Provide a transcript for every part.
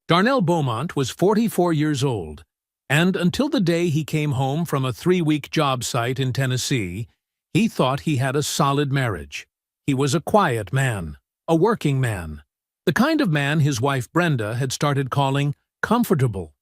Darnell Beaumont was 44 years old, and until the day he came home from a 3-week job site in Tennessee, he thought he had a solid marriage. He was a quiet man, a working man, the kind of man his wife Brenda had started calling comfortable,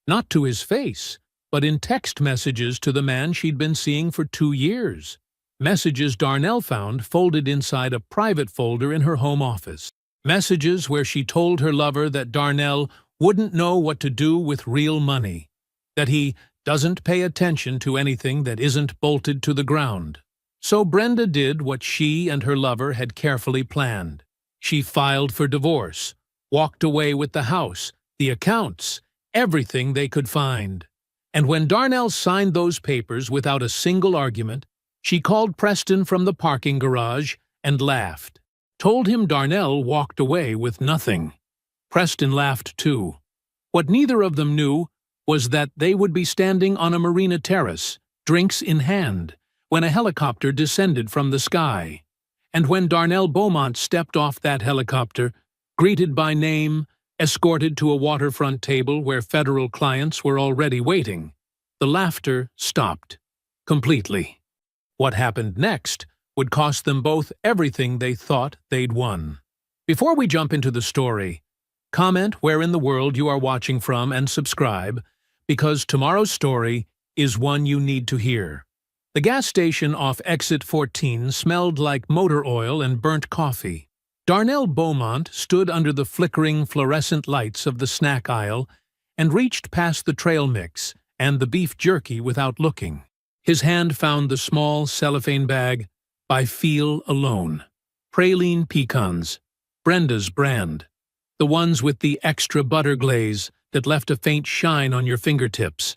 not to his face, but in text messages to the man she'd been seeing for 2 years. Messages Darnell found folded inside a private folder in her home office. Messages where she told her lover that Darnell wouldn't know what to do with real money, that he doesn't pay attention to anything that isn't bolted to the ground. So Brenda did what she and her lover had carefully planned. She filed for divorce, walked away with the house, the accounts, everything they could find. And when Darnell signed those papers without a single argument, she called Preston from the parking garage and laughed. Told him Darnell walked away with nothing. Preston laughed too. What neither of them knew was that they would be standing on a marina terrace, drinks in hand, when a helicopter descended from the sky. And when Darnell Beaumont stepped off that helicopter, greeted by name, escorted to a waterfront table where federal clients were already waiting, the laughter stopped. Completely. What happened next would cost them both everything they thought they'd won. Before we jump into the story, comment where in the world you are watching from and subscribe, because tomorrow's story is one you need to hear. The gas station off Exit 14 smelled like motor oil and burnt coffee. Darnell Beaumont stood under the flickering fluorescent lights of the snack aisle and reached past the trail mix and the beef jerky without looking. His hand found the small cellophane bag by Feel Alone. Praline pecans, Brenda's brand. The ones with the extra butter glaze that left a faint shine on your fingertips.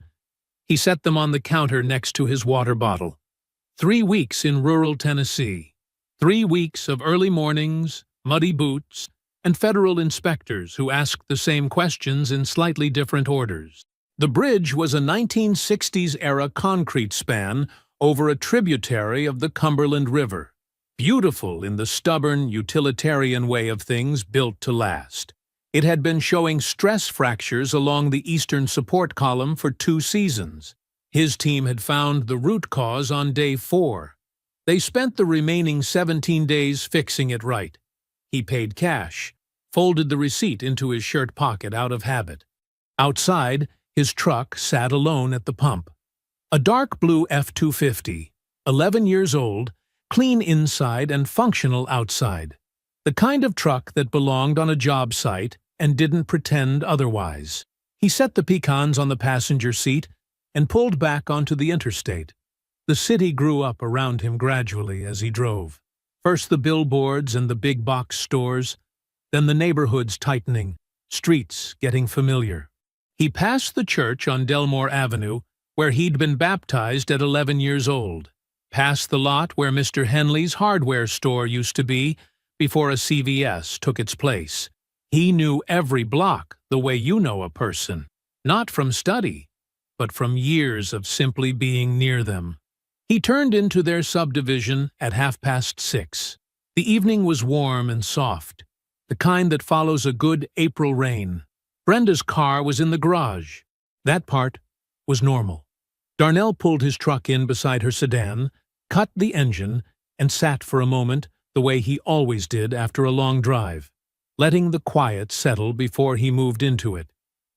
He set them on the counter next to his water bottle. 3 weeks in rural Tennessee. 3 weeks of early mornings, muddy boots, and federal inspectors who asked the same questions in slightly different orders. The bridge was a 1960s-era concrete span over a tributary of the Cumberland River, beautiful in the stubborn, utilitarian way of things built to last. It had been showing stress fractures along the eastern support column for 2 seasons. His team had found the root cause on day 4. They spent the remaining 17 days fixing it right. He paid cash, folded the receipt into his shirt pocket out of habit. Outside, his truck sat alone at the pump. A dark blue F-250, 11 years old, clean inside and functional outside. The kind of truck that belonged on a job site and didn't pretend otherwise. He set the pecans on the passenger seat and pulled back onto the interstate. The city grew up around him gradually as he drove. First the billboards and the big box stores, then the neighborhoods tightening, streets getting familiar. He passed the church on Delmore Avenue, where he'd been baptized at 11 years old. Past the lot where Mr. Henley's hardware store used to be before a CVS took its place. He knew every block the way you know a person, not from study, but from years of simply being near them. He turned into their subdivision at 6:30. The evening was warm and soft, the kind that follows a good April rain. Brenda's car was in the garage. That part was normal. Darnell pulled his truck in beside her sedan, cut the engine, and sat for a moment the way he always did after a long drive, letting the quiet settle before he moved into it.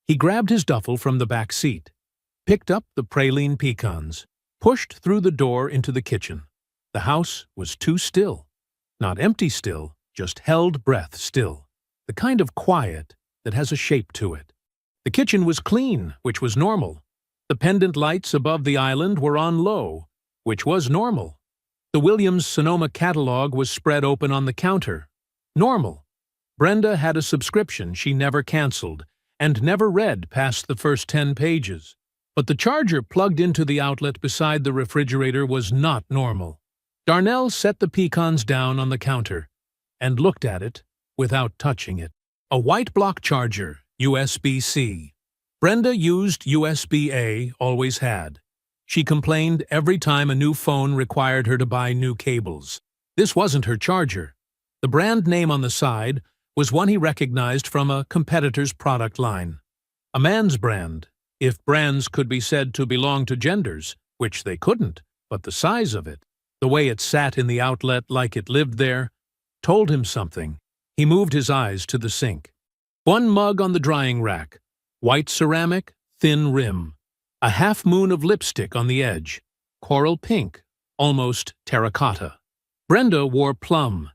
He grabbed his duffel from the back seat, picked up the praline pecans, pushed through the door into the kitchen. The house was too still. Not empty still, just held breath still. The kind of quiet that has a shape to it. The kitchen was clean, which was normal. The pendant lights above the island were on low, which was normal. The Williams-Sonoma catalog was spread open on the counter. Normal. Brenda had a subscription she never canceled and never read past the first 10 pages. But the charger plugged into the outlet beside the refrigerator was not normal. Darnell set the pecans down on the counter and looked at it without touching it. A white block charger, USB-C. Brenda used USB-A, always had. She complained every time a new phone required her to buy new cables. This wasn't her charger. The brand name on the side was one he recognized from a competitor's product line. A man's brand, if brands could be said to belong to genders, which they couldn't, but the size of it, the way it sat in the outlet like it lived there, told him something. He moved his eyes to the sink. One mug on the drying rack, white ceramic, thin rim, a half-moon of lipstick on the edge, coral pink, almost terracotta. Brenda wore plum.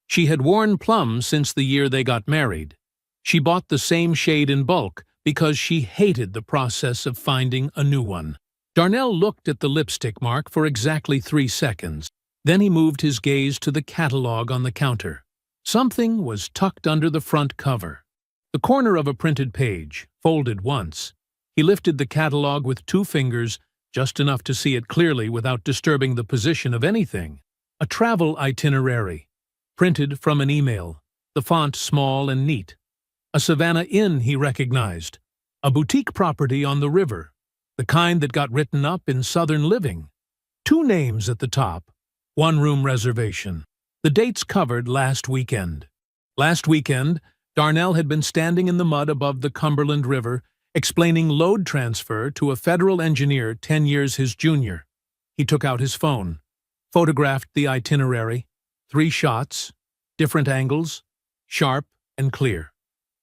She had worn plum since the year they got married. She bought the same shade in bulk because she hated the process of finding a new one. Darnell looked at the lipstick mark for exactly 3 seconds. Then he moved his gaze to the catalog on the counter. Something was tucked under the front cover. The corner of a printed page, folded once. He lifted the catalog with 2 fingers, just enough to see it clearly without disturbing the position of anything. A travel itinerary, printed from an email, the font small and neat. A Savannah Inn he recognized. A boutique property on the river, the kind that got written up in Southern Living. 2 names at the top, 1-room reservation. The dates covered last weekend. Last weekend, Darnell had been standing in the mud above the Cumberland River, explaining load transfer to a federal engineer 10 years his junior. He took out his phone, photographed the itinerary, 3 shots, different angles, sharp and clear.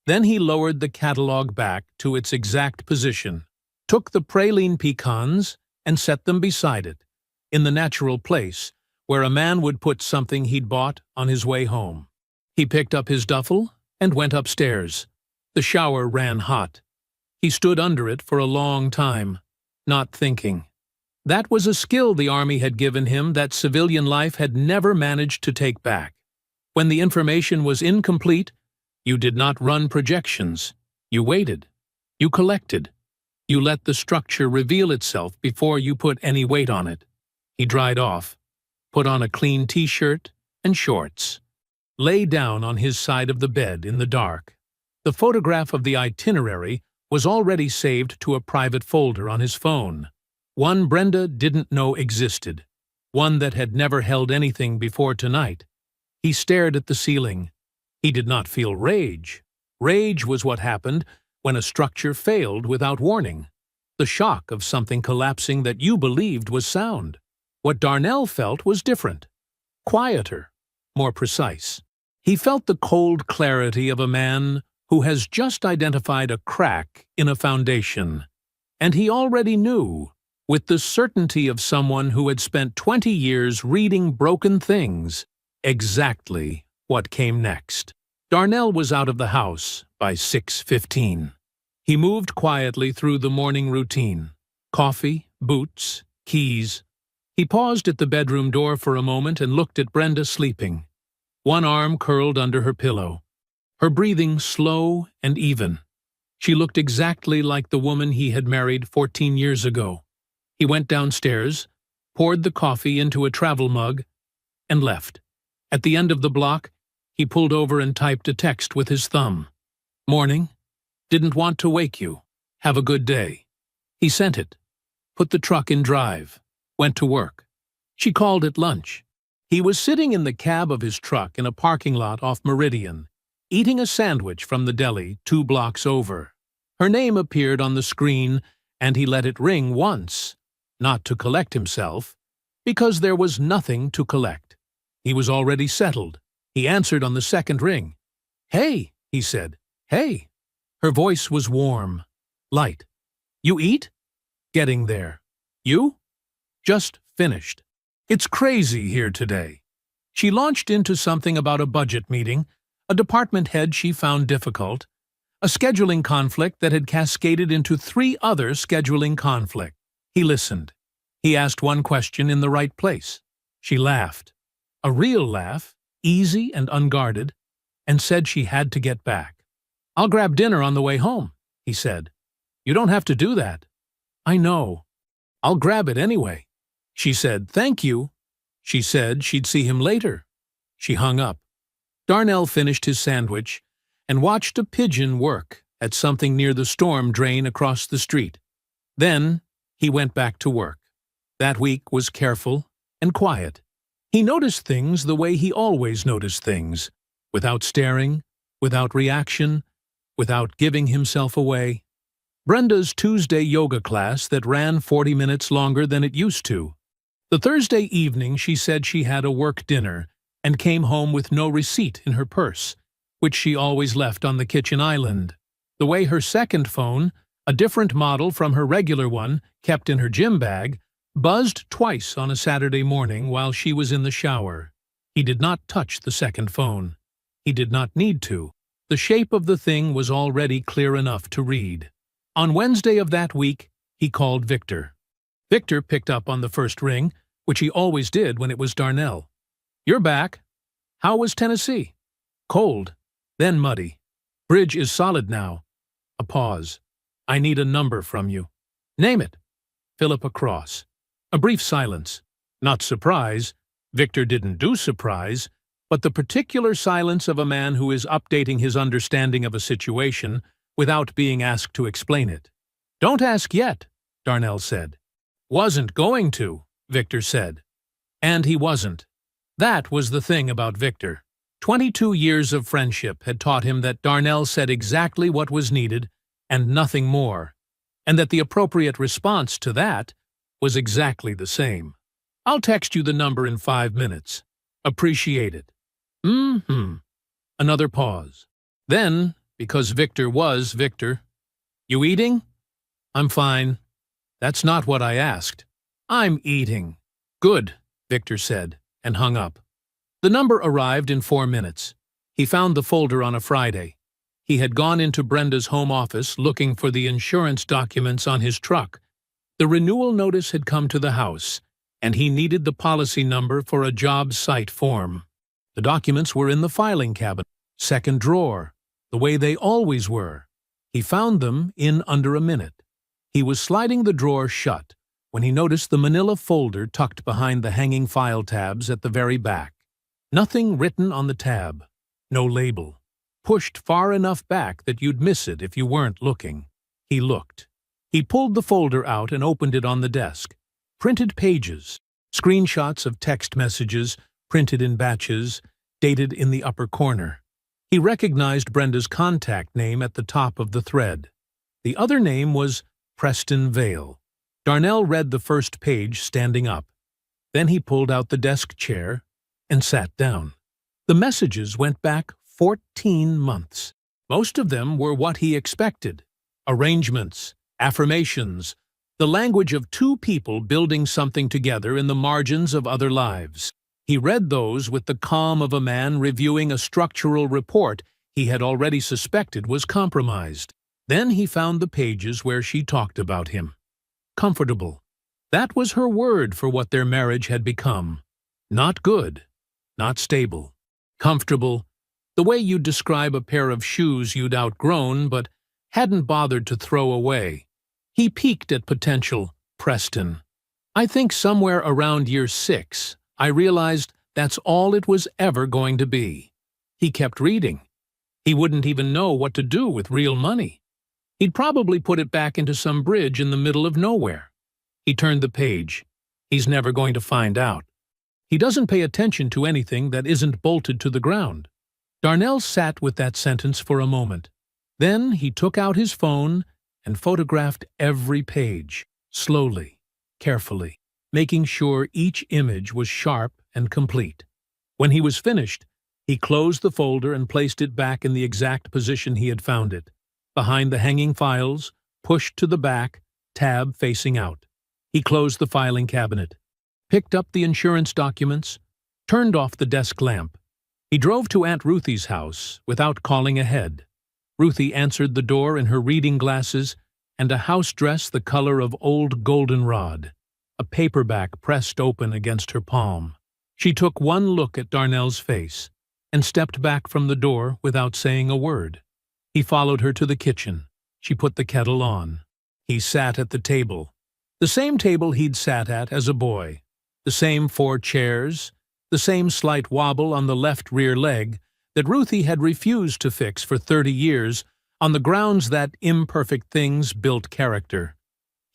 Then he lowered the catalog back to its exact position, took the praline pecans and set them beside it, in the natural place where a man would put something he'd bought on his way home. He picked up his duffel and went upstairs. The shower ran hot. He stood under it for a long time, not thinking. That was a skill the Army had given him that civilian life had never managed to take back. When the information was incomplete, you did not run projections. You waited. You collected. You let the structure reveal itself before you put any weight on it. He dried off, put on a clean t-shirt and shorts, lay down on his side of the bed in the dark. The photograph of the itinerary was already saved to a private folder on his phone, one Brenda didn't know existed, one that had never held anything before tonight. He stared at the ceiling. He did not feel rage. Rage was what happened when a structure failed without warning, the shock of something collapsing that you believed was sound. What Darnell felt was different, quieter, more precise. He felt the cold clarity of a man who has just identified a crack in a foundation, and he already knew, with the certainty of someone who had spent 20 years reading broken things, exactly what came next. Darnell was out of the house by 6:15. He moved quietly through the morning routine. Coffee, boots, keys. He paused at the bedroom door for a moment and looked at Brenda sleeping. One arm curled under her pillow. Her breathing slow and even. She looked exactly like the woman he had married 14 years ago. He went downstairs, poured the coffee into a travel mug, and left. At the end of the block, he pulled over and typed a text with his thumb. "Morning. Didn't want to wake you. Have a good day." He sent it, put the truck in drive, went to work. She called at lunch. He was sitting in the cab of his truck in a parking lot off Meridian, eating a sandwich from the deli 2 blocks over. Her name appeared on the screen, and he let it ring once, not to collect himself, because there was nothing to collect. He was already settled. He answered on the second ring. "Hey," he said. "Hey." Her voice was warm, light. "You eat?" "Getting there." "You?" "Just finished." "It's crazy here today." She launched into something about a budget meeting, a department head she found difficult, a scheduling conflict that had cascaded into 3 other scheduling conflicts. He listened. He asked one question in the right place. She laughed. A real laugh, easy and unguarded, and said she had to get back. "I'll grab dinner on the way home," he said. "You don't have to do that." "I know. I'll grab it anyway." She said, "Thank you." She said she'd see him later. She hung up. Darnell finished his sandwich and watched a pigeon work at something near the storm drain across the street. Then he went back to work. That week was careful and quiet. He noticed things the way he always noticed things, without staring, without reaction, without giving himself away. Brenda's Tuesday yoga class that ran 40 minutes longer than it used to. The Thursday evening she said she had a work dinner and came home with no receipt in her purse, which she always left on the kitchen island. The way her second phone, a different model from her regular one, kept in her gym bag, buzzed twice on a Saturday morning while she was in the shower. He did not touch the second phone. He did not need to. The shape of the thing was already clear enough to read. On Wednesday of that week, he called Victor. Victor picked up on the first ring, which he always did when it was Darnell. "You're back. How was Tennessee?" "Cold, then muddy. Bridge is solid now." A pause. "I need a number from you." "Name it." "Philippa Cross." A brief silence. Not surprise. Victor didn't do surprise, but the particular silence of a man who is updating his understanding of a situation without being asked to explain it. "Don't ask yet," Darnell said. "Wasn't going to," Victor said. And he wasn't. That was the thing about Victor. 22 years of friendship had taught him that Darnell said exactly what was needed and nothing more, and that the appropriate response to that was exactly the same. "I'll text you the number in 5 minutes. Appreciate it." Another pause. Then, because Victor was Victor, "You eating?" "I'm fine." "That's not what I asked." "I'm eating." "Good," Victor said, and hung up. The number arrived in 4 minutes. He found the folder on a Friday. He had gone into Brenda's home office looking for the insurance documents on his truck. The renewal notice had come to the house, and he needed the policy number for a job site form. The documents were in the filing cabinet, second drawer, the way they always were. He found them in under a minute. He was sliding the drawer shut when he noticed the manila folder tucked behind the hanging file tabs at the very back. Nothing written on the tab. No label. Pushed far enough back that you'd miss it if you weren't looking. He looked. He pulled the folder out and opened it on the desk. Printed pages. Screenshots of text messages, printed in batches, dated in the upper corner. He recognized Brenda's contact name at the top of the thread. The other name was Preston Vale. Darnell read the first page standing up. Then he pulled out the desk chair and sat down. The messages went back 14 months. Most of them were what he expected. Arrangements, affirmations, the language of two people building something together in the margins of other lives. He read those with the calm of a man reviewing a structural report he had already suspected was compromised. Then he found the pages where she talked about him. Comfortable. That was her word for what their marriage had become. Not good. Not stable. Comfortable. The way you'd describe a pair of shoes you'd outgrown but hadn't bothered to throw away. He peeked at potential Preston. I think somewhere around year 6, I realized that's all it was ever going to be. He kept reading. He wouldn't even know what to do with real money. He'd probably put it back into some bridge in the middle of nowhere. He turned the page. He's never going to find out. He doesn't pay attention to anything that isn't bolted to the ground. Darnell sat with that sentence for a moment. Then he took out his phone and photographed every page, slowly, carefully, making sure each image was sharp and complete. When he was finished, he closed the folder and placed it back in the exact position he had found it, behind the hanging files, pushed to the back, tab facing out. He closed the filing cabinet, picked up the insurance documents, turned off the desk lamp. He drove to Aunt Ruthie's house without calling ahead. Ruthie answered the door in her reading glasses and a house dress the color of old goldenrod, a paperback pressed open against her palm. She took one look at Darnell's face and stepped back from the door without saying a word. He followed her to the kitchen. She put the kettle on. He sat at the table, the same table he'd sat at as a boy, the same 4 chairs, the same slight wobble on the left rear leg that Ruthie had refused to fix for 30 years on the grounds that imperfect things built character.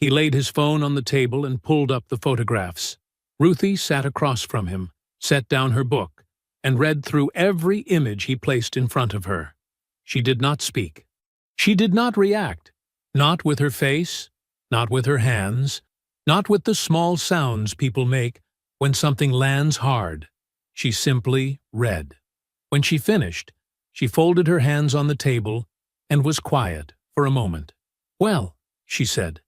He laid his phone on the table and pulled up the photographs. Ruthie sat across from him, set down her book, and read through every image he placed in front of her. She did not speak. She did not react, not with her face, not with her hands, not with the small sounds people make when something lands hard. She simply read. When she finished, she folded her hands on the table and was quiet for a moment. "Well," she said.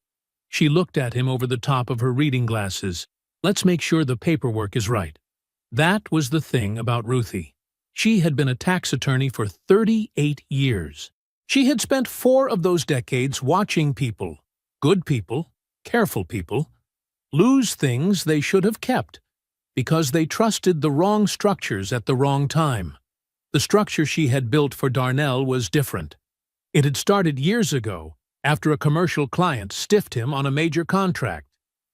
She looked at him over the top of her reading glasses. "Let's make sure the paperwork is right." That was the thing about Ruthie. She had been a tax attorney for 38 years. She had spent 4 of those decades watching people, good people, careful people, lose things they should have kept because they trusted the wrong structures at the wrong time. The structure she had built for Darnell was different. It had started years ago, after a commercial client stiffed him on a major contract,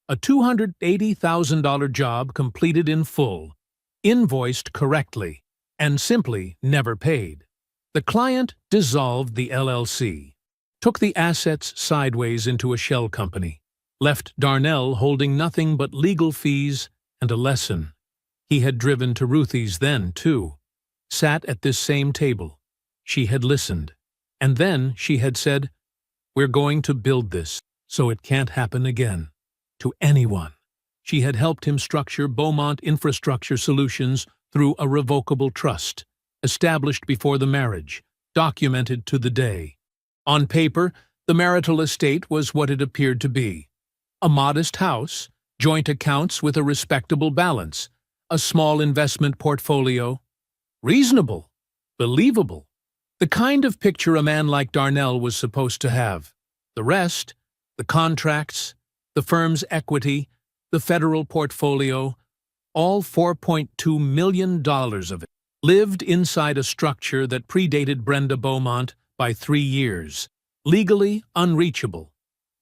a $280,000 job completed in full, invoiced correctly, and simply never paid. The client dissolved the LLC, took the assets sideways into a shell company, left Darnell holding nothing but legal fees and a lesson. He had driven to Ruthie's then, too, sat at this same table. She had listened, and then she had said, "We're going to build this so it can't happen again to anyone." She had helped him structure Beaumont Infrastructure Solutions through a revocable trust, established before the marriage, documented to the day. On paper, the marital estate was what it appeared to be. A modest house, joint accounts with a respectable balance, a small investment portfolio. Reasonable, believable, the kind of picture a man like Darnell was supposed to have. The rest, the contracts, the firm's equity, the federal portfolio, all $4.2 million of it, lived inside a structure that predated Brenda Beaumont by 3 years, legally unreachable,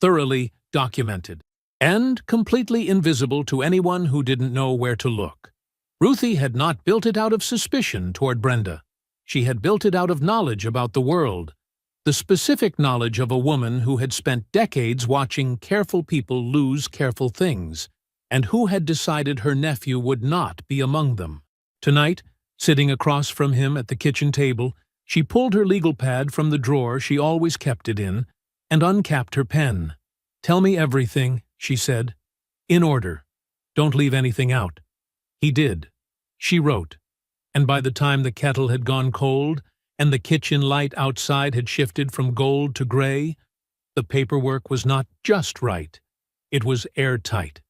thoroughly documented, and completely invisible to anyone who didn't know where to look. Ruthie had not built it out of suspicion toward Brenda. She had built it out of knowledge about the world, the specific knowledge of a woman who had spent decades watching careful people lose careful things, and who had decided her nephew would not be among them. Tonight, sitting across from him at the kitchen table, she pulled her legal pad from the drawer she always kept it in and uncapped her pen. "Tell me everything," she said. "In order. Don't leave anything out." He did. She wrote, and by the time the kettle had gone cold and the kitchen light outside had shifted from gold to gray, the paperwork was not just right. It was airtight.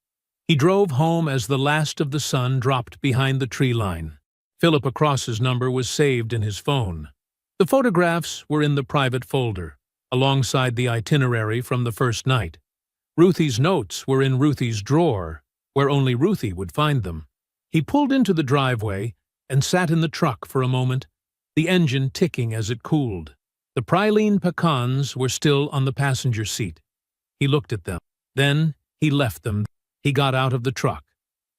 He drove home as the last of the sun dropped behind the tree line. Philippa Cross's number was saved in his phone. The photographs were in the private folder, alongside the itinerary from the first night. Ruthie's notes were in Ruthie's drawer, where only Ruthie would find them. He pulled into the driveway and sat in the truck for a moment, the engine ticking as it cooled. The praline pecans were still on the passenger seat. He looked at them. Then he left them. He got out of the truck,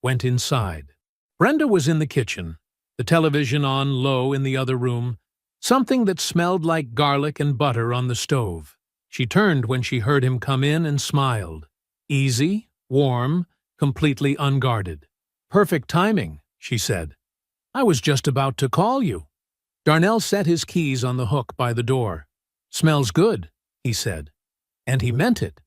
went inside. Brenda was in the kitchen, the television on low in the other room, something that smelled like garlic and butter on the stove. She turned when she heard him come in and smiled. Easy, warm, completely unguarded. "Perfect timing," she said. "I was just about to call you." Darnell set his keys on the hook by the door. "Smells good," he said. And he meant it.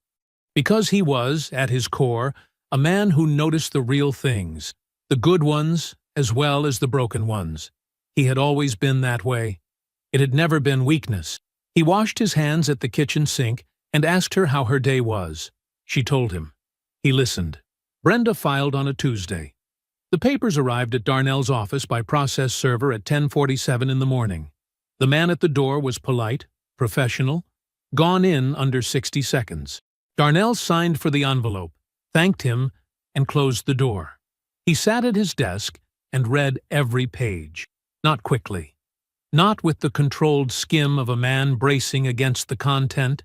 Because he was, at his core, a man who noticed the real things, the good ones as well as the broken ones. He had always been that way. It had never been weakness. He washed his hands at the kitchen sink and asked her how her day was. She told him. He listened. Brenda filed on a Tuesday. The papers arrived at Darnell's office by process server at 10:47 in the morning. The man at the door was polite, professional, gone in under 60 seconds. Darnell signed for the envelope, thanked him, and closed the door. He sat at his desk and read every page. Not quickly. Not with the controlled skim of a man bracing against the content.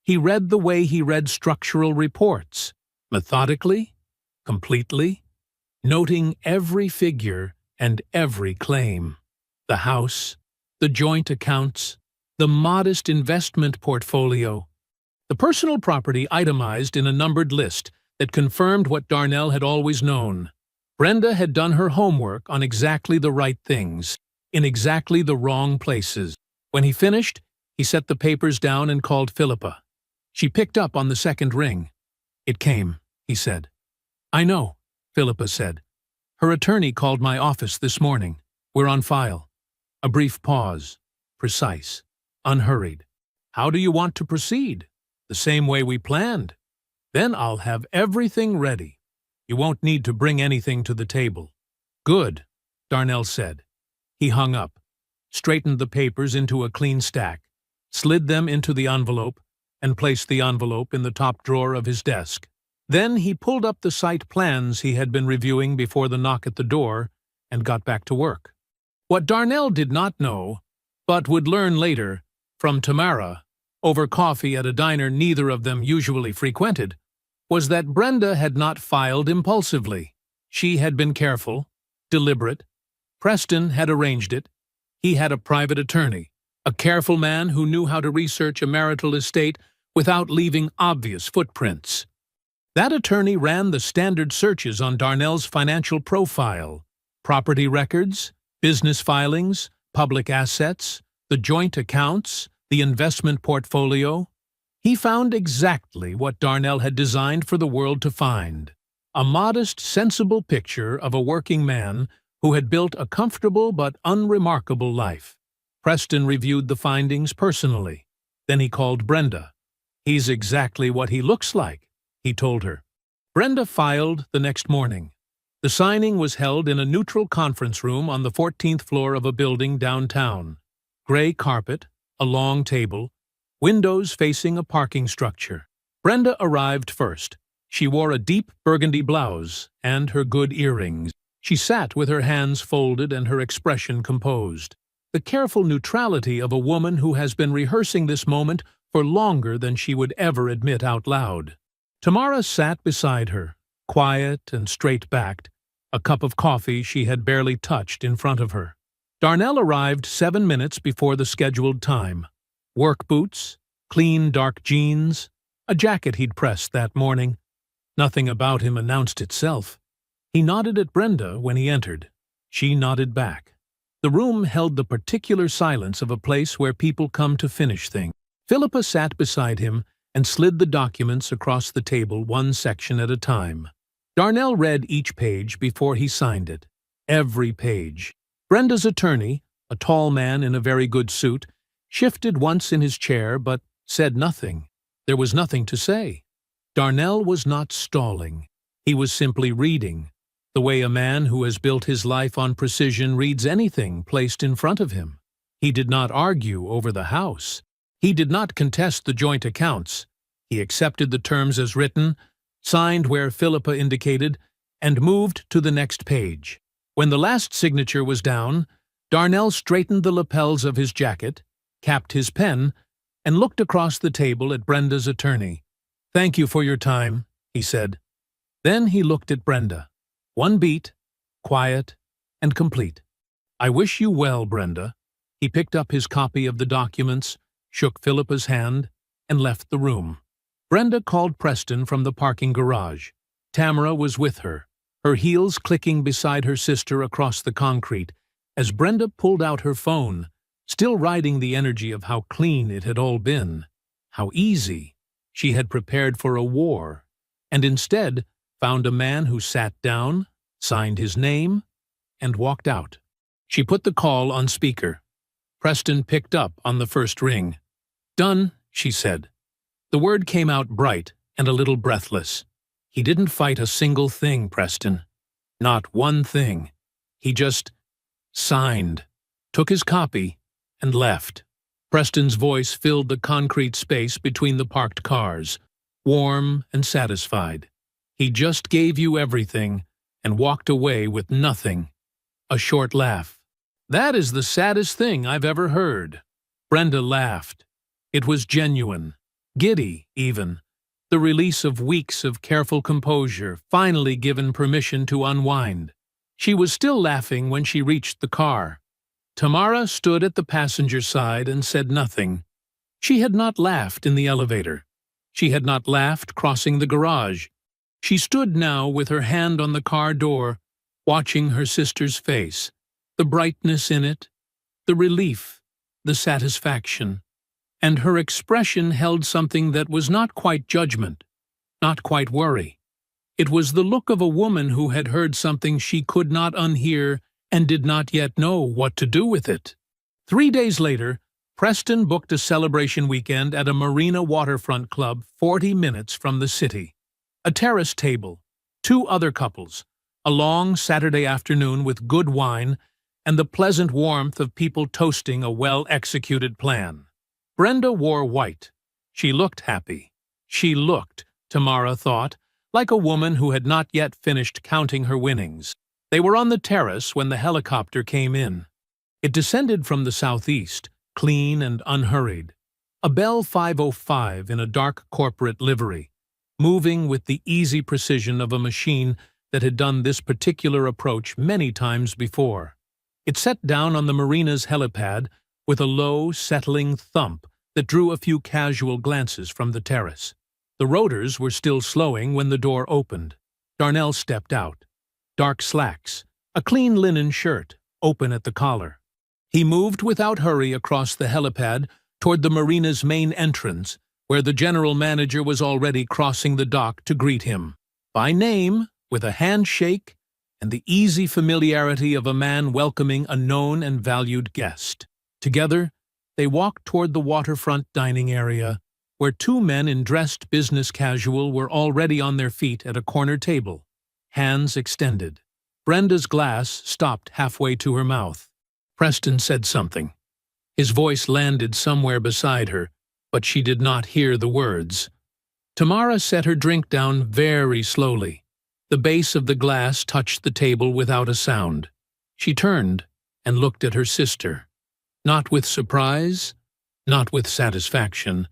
He read the way he read structural reports, methodically, completely, noting every figure and every claim. The house, the joint accounts, the modest investment portfolio, the personal property itemized in a numbered list that confirmed what Darnell had always known. Brenda had done her homework on exactly the right things, in exactly the wrong places. When he finished, he set the papers down and called Philippa. She picked up on the second ring. "It came," he said. "I know," Philippa said. "Her attorney called my office this morning. We're on file." A brief pause. Precise. Unhurried. "How do you want to proceed?" "The same way we planned." "Then I'll have everything ready. You won't need to bring anything to the table." "Good," Darnell said. He hung up, straightened the papers into a clean stack, slid them into the envelope, and placed the envelope in the top drawer of his desk. Then he pulled up the site plans he had been reviewing before the knock at the door and got back to work. What Darnell did not know, but would learn later, from Tamara, over coffee at a diner neither of them usually frequented, was that Brenda had not filed impulsively. She had been careful, deliberate. Preston had arranged it. He had a private attorney, a careful man who knew how to research a marital estate without leaving obvious footprints. That attorney ran the standard searches on Darnell's financial profile: property records, business filings, public assets, the joint accounts, the investment portfolio. He found exactly what Darnell had designed for the world to find: a modest, sensible picture of a working man who had built a comfortable but unremarkable life. Preston reviewed the findings personally. Then he called Brenda. "He's exactly what he looks like," he told her. Brenda filed the next morning. The signing was held in a neutral conference room on the 14th floor of a building downtown. Gray carpet, a long table, windows facing a parking structure. Brenda arrived first. She wore a deep burgundy blouse and her good earrings. She sat with her hands folded and her expression composed. The careful neutrality of a woman who has been rehearsing this moment for longer than she would ever admit out loud. Tamara sat beside her, quiet and straight-backed, a cup of coffee she had barely touched in front of her. Darnell arrived 7 minutes before the scheduled time. Work boots, clean dark jeans, a jacket he'd pressed that morning. Nothing about him announced itself. He nodded at Brenda when he entered. She nodded back. The room held the particular silence of a place where people come to finish things. Philippa sat beside him and slid the documents across the table one section at a time. Darnell read each page before he signed it. Every page. Brenda's attorney, a tall man in a very good suit, shifted once in his chair but said nothing. There was nothing to say. Darnell was not stalling. He was simply reading, the way a man who has built his life on precision reads anything placed in front of him. He did not argue over the house. He did not contest the joint accounts. He accepted the terms as written, signed where Philippa indicated, and moved to the next page. When the last signature was down, Darnell straightened the lapels of his jacket, capped his pen, and looked across the table at Brenda's attorney. "Thank you for your time," he said. Then he looked at Brenda. One beat, quiet and complete. "I wish you well, Brenda." He picked up his copy of the documents, shook Philippa's hand, and left the room. Brenda called Preston from the parking garage. Tamara was with her, her heels clicking beside her sister across the concrete, as Brenda pulled out her phone, still riding the energy of how clean it had all been, how easy. She had prepared for a war, and instead found a man who sat down, signed his name, and walked out. She put the call on speaker. Preston picked up on the first ring. "Done," she said. The word came out bright and a little breathless. "He didn't fight a single thing, Preston. Not one thing. He just signed, took his copy, and left." Preston's voice filled the concrete space between the parked cars, warm and satisfied. "He just gave you everything and walked away with nothing." A short laugh. "That is the saddest thing I've ever heard." Brenda laughed. It was genuine, giddy even, the release of weeks of careful composure, finally given permission to unwind. She was still laughing when she reached the car. Tamara stood at the passenger side and said nothing. She had not laughed in the elevator. She had not laughed crossing the garage. She stood now with her hand on the car door, watching her sister's face, the brightness in it, the relief, the satisfaction, and her expression held something that was not quite judgment, not quite worry. It was the look of a woman who had heard something she could not unhear and did not yet know what to do with it. 3 days later, Preston booked a celebration weekend at a marina waterfront club 40 minutes from the city. A terrace table, 2 other couples, a long Saturday afternoon with good wine, and the pleasant warmth of people toasting a well-executed plan. Brenda wore white. She looked happy. She looked, Tamara thought, like a woman who had not yet finished counting her winnings. They were on the terrace when the helicopter came in. It descended from the southeast, clean and unhurried. A Bell 505 in a dark corporate livery, moving with the easy precision of a machine that had done this particular approach many times before. It set down on the marina's helipad with a low, settling thump that drew a few casual glances from the terrace. The rotors were still slowing when the door opened. Darnell stepped out. Dark slacks, a clean linen shirt, open at the collar. He moved without hurry across the helipad toward the marina's main entrance, where the general manager was already crossing the dock to greet him. By name, with a handshake and the easy familiarity of a man welcoming a known and valued guest. Together, they walked toward the waterfront dining area, where 2 men in dressed business casual were already on their feet at a corner table, hands extended. Brenda's glass stopped halfway to her mouth. Preston said something. His voice landed somewhere beside her, but she did not hear the words. Tamara set her drink down very slowly. The base of the glass touched the table without a sound. She turned and looked at her sister, not with surprise, not with satisfaction,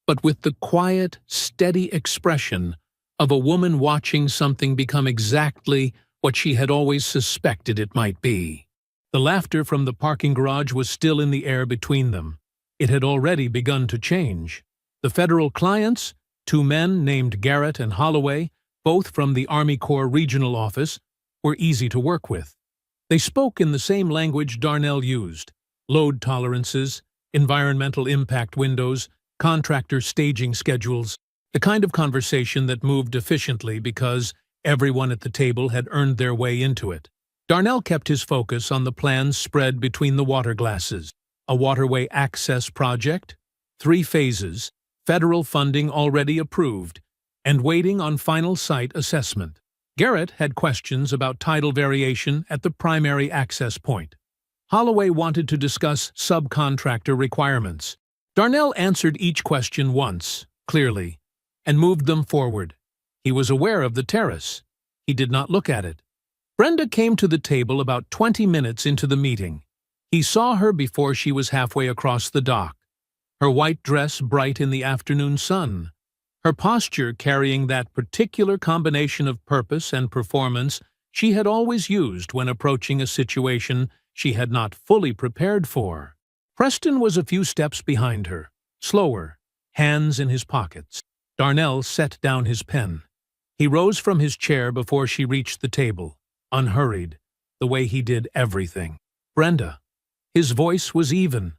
but with the quiet, steady expression of a woman watching something become exactly what she had always suspected it might be. The laughter from the parking garage was still in the air between them. It had already begun to change. The federal clients, 2 men named Garrett and Holloway, both from the Army Corps Regional Office, were easy to work with. They spoke in the same language Darnell used: load tolerances, environmental impact windows, contractor staging schedules, the kind of conversation that moved efficiently because everyone at the table had earned their way into it. Darnell kept his focus on the plans spread between the water glasses: a waterway access project, 3 phases, federal funding already approved, and waiting on final site assessment. Garrett had questions about tidal variation at the primary access point. Holloway wanted to discuss subcontractor requirements. Darnell answered each question once, clearly, and moved them forward. He was aware of the terrace. He did not look at it. Brenda came to the table about 20 minutes into the meeting. He saw her before she was halfway across the dock, her white dress bright in the afternoon sun, her posture carrying that particular combination of purpose and performance she had always used when approaching a situation she had not fully prepared for. Preston was a few steps behind her, slower, hands in his pockets. Darnell set down his pen. He rose from his chair before she reached the table, unhurried, the way he did everything. Brenda. His voice was even,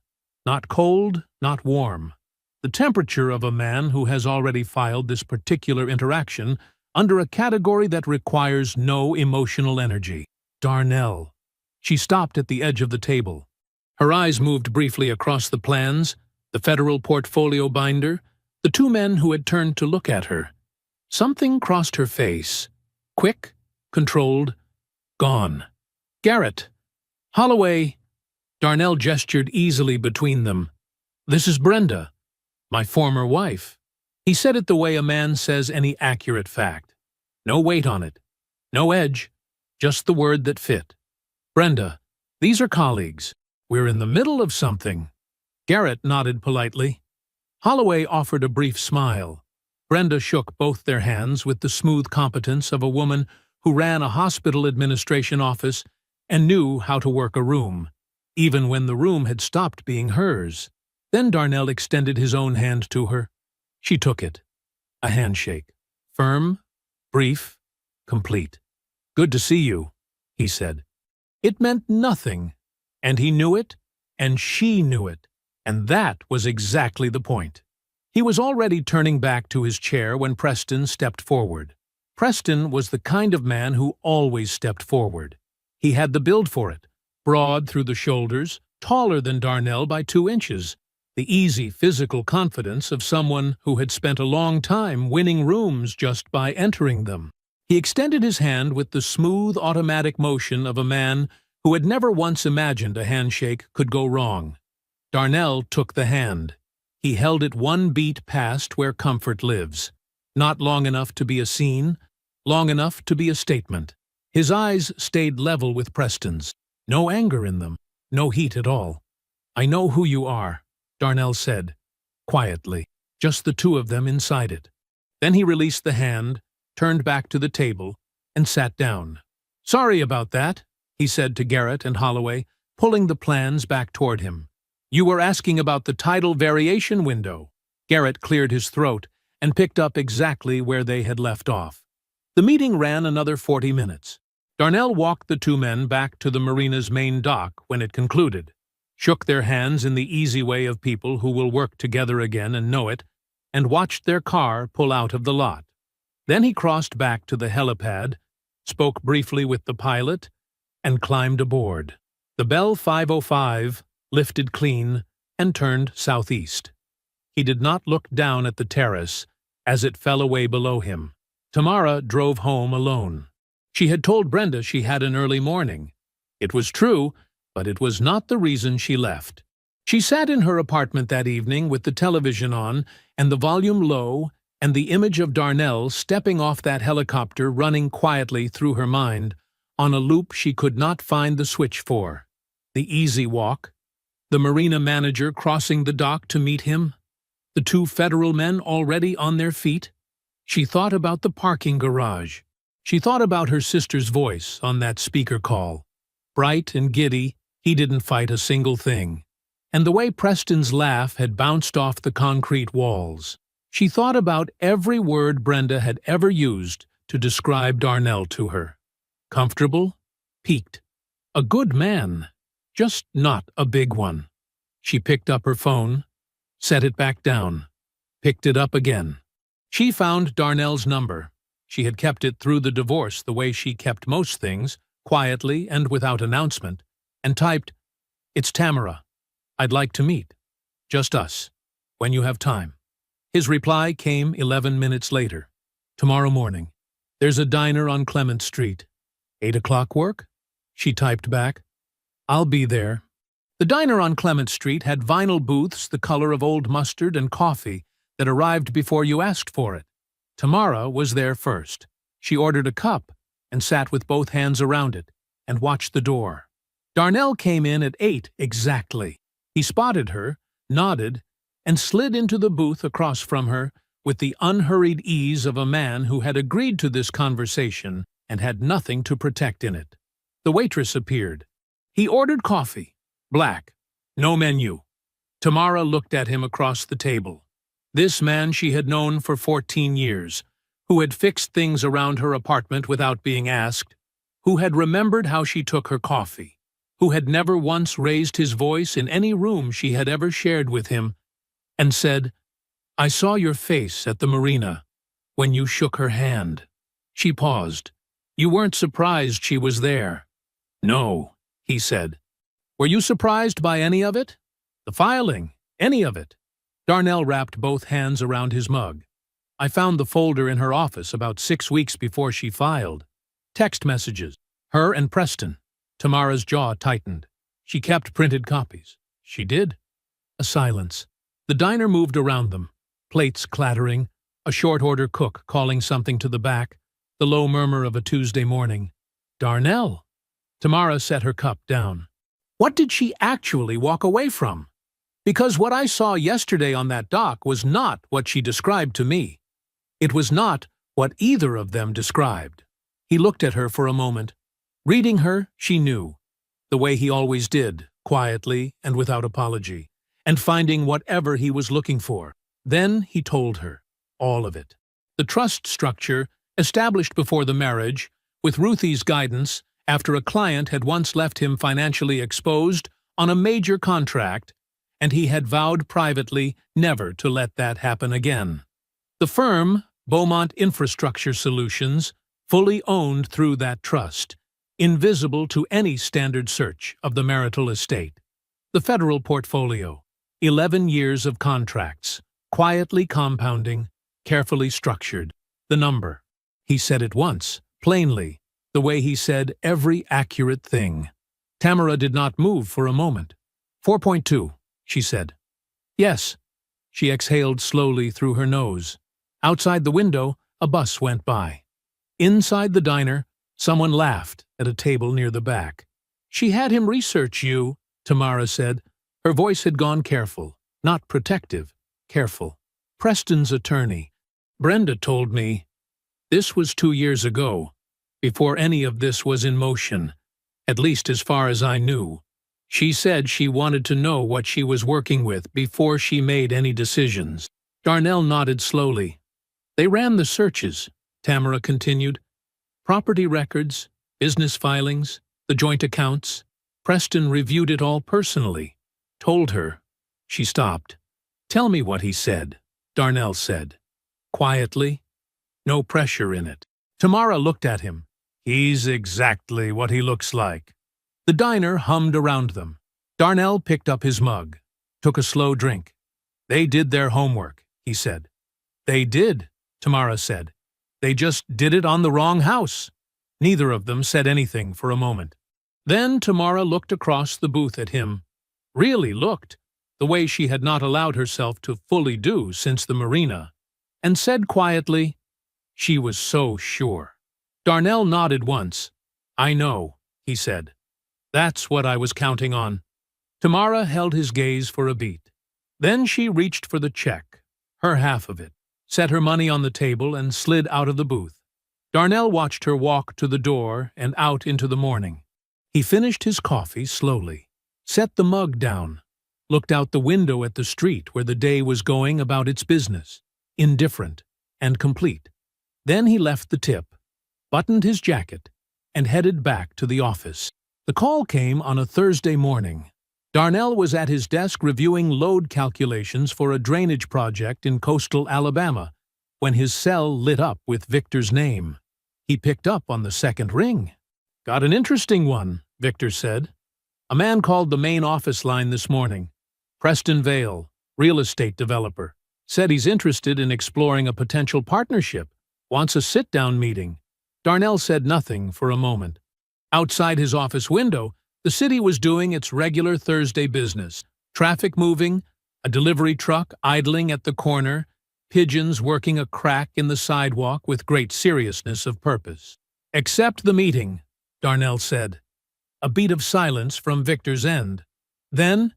not cold, not warm. The temperature of a man who has already filed this particular interaction under a category that requires no emotional energy. Darnell. She stopped at the edge of the table. Her eyes moved briefly across the plans, the federal portfolio binder, the 2 men who had turned to look at her. Something crossed her face. Quick, controlled, gone. Garrett. Holloway. Darnell gestured easily between them. This is Brenda, my former wife. He said it the way a man says any accurate fact. No weight on it. No edge. Just the word that fit. Brenda, these are colleagues. We're in the middle of something. Garrett nodded politely. Holloway offered a brief smile. Brenda shook both their hands with the smooth competence of a woman who ran a hospital administration office and knew how to work a room, even when the room had stopped being hers. Then Darnell extended his own hand to her. She took it. A handshake. Firm, brief, complete. Good to see you, he said. It meant nothing, and he knew it, and she knew it. And that was exactly the point. He was already turning back to his chair when Preston stepped forward. Preston was the kind of man who always stepped forward. He had the build for it, broad through the shoulders, taller than Darnell by 2 inches, the easy physical confidence of someone who had spent a long time winning rooms just by entering them. He extended his hand with the smooth, automatic motion of a man who had never once imagined a handshake could go wrong. Darnell took the hand. He held it 1 beat past where comfort lives. Not long enough to be a scene, long enough to be a statement. His eyes stayed level with Preston's. No anger in them, no heat at all. "I know who you are," Darnell said, quietly, just the two of them inside it. Then he released the hand, turned back to the table, and sat down. "Sorry about that," he said to Garrett and Holloway, pulling the plans back toward him. "You were asking about the tidal variation window." Garrett cleared his throat and picked up exactly where they had left off. The meeting ran another 40 minutes. Darnell walked the 2 men back to the marina's main dock when it concluded, shook their hands in the easy way of people who will work together again and know it, and watched their car pull out of the lot. Then he crossed back to the helipad, spoke briefly with the pilot, and climbed aboard. The Bell 505 lifted clean and turned southeast. He did not look down at the terrace as it fell away below him. Tamara drove home alone. She had told Brenda she had an early morning. It was true, but it was not the reason she left. She sat in her apartment that evening with the television on and the volume low and the image of Darnell stepping off that helicopter running quietly through her mind on a loop she could not find the switch for. The easy walk, the marina manager crossing the dock to meet him, the 2 federal men already on their feet. She thought about the parking garage. She thought about her sister's voice on that speaker call. Bright and giddy, he didn't fight a single thing. And the way Preston's laugh had bounced off the concrete walls. She thought about every word Brenda had ever used to describe Darnell to her. Comfortable, piqued, a good man, just not a big one. She picked up her phone, set it back down, picked it up again. She found Darnell's number. She had kept it through the divorce the way she kept most things, quietly and without announcement, and typed, "It's Tamara. I'd like to meet. Just us. When you have time." His reply came 11 minutes later. "Tomorrow morning. There's a diner on Clement Street. 8 o'clock work?" She typed back, "I'll be there." The diner on Clement Street had vinyl booths the color of old mustard and coffee that arrived before you asked for it. Tamara was there first. She ordered a cup and sat with both hands around it and watched the door. Darnell came in at 8 exactly. He spotted her, nodded, and slid into the booth across from her with the unhurried ease of a man who had agreed to this conversation and had nothing to protect in it. The waitress appeared. He ordered coffee, black, no menu. Tamara looked at him across the table. This man she had known for 14 years, who had fixed things around her apartment without being asked, who had remembered how she took her coffee, who had never once raised his voice in any room she had ever shared with him, and said, "I saw your face at the marina when you shook her hand." She paused. "You weren't surprised she was there?" "No," he said. "Were you surprised by any of it? The filing? Any of it?" Darnell wrapped both hands around his mug. "I found the folder in her office about 6 weeks before she filed. Text messages. Her and Preston." Tamara's jaw tightened. "She kept printed copies." "She did." A silence. The diner moved around them, plates clattering, a short-order cook calling something to the back, the low murmur of a Tuesday morning. "Darnell!" Tamara set her cup down. What did she actually walk away from? Because what I saw yesterday on that dock was not what she described to me. It was not what either of them described. He looked at her for a moment. Reading her, she knew, the way he always did, quietly and without apology, and finding whatever he was looking for. Then he told her, all of it. The trust structure, established before the marriage, with Ruthie's guidance, after a client had once left him financially exposed on a major contract, and he had vowed privately never to let that happen again. The firm, Beaumont Infrastructure Solutions, fully owned through that trust, invisible to any standard search of the marital estate. The federal portfolio, 11 years of contracts, quietly compounding, carefully structured. The number. He said it once, plainly, the way he said every accurate thing. Tamara did not move for a moment. 4.2, she said. Yes. She exhaled slowly through her nose. Outside the window, a bus went by. Inside the diner, someone laughed at a table near the back. She had him research you, Tamara said. Her voice had gone careful, not protective, careful. Preston's attorney. Brenda told me. This was 2 years ago, before any of this was in motion, at least as far as I knew. She said she wanted to know what she was working with before she made any decisions. Darnell nodded slowly. They ran the searches, Tamara continued. Property records, business filings, the joint accounts. Preston reviewed it all personally. Told her. She stopped. Tell me what he said, Darnell said. Quietly. No pressure in it. Tamara looked at him. He's exactly what he looks like. The diner hummed around them. Darnell picked up his mug, took a slow drink. They did their homework, he said. They did, Tamara said. They just did it on the wrong house. Neither of them said anything for a moment. Then Tamara looked across the booth at him. Really looked, the way she had not allowed herself to fully do since the marina, and said quietly, she was so sure. Darnell nodded once. I know, he said. That's what I was counting on. Tamara held his gaze for a beat. Then she reached for the check, her half of it, set her money on the table and slid out of the booth. Darnell watched her walk to the door and out into the morning. He finished his coffee slowly, set the mug down, looked out the window at the street where the day was going about its business, indifferent and complete. Then he left the tip, buttoned his jacket, and headed back to the office. The call came on a Thursday morning. Darnell was at his desk reviewing load calculations for a drainage project in coastal Alabama when his cell lit up with Victor's name. He picked up on the second ring. Got an interesting one, Victor said. A man called the main office line this morning. Preston Vale, real estate developer. Said he's interested in exploring a potential partnership. Wants a sit-down meeting. Darnell said nothing for a moment. Outside his office window, the city was doing its regular Thursday business. Traffic moving, a delivery truck idling at the corner, pigeons working a crack in the sidewalk with great seriousness of purpose. Except the meeting, Darnell said. A beat of silence from Victor's end. Then,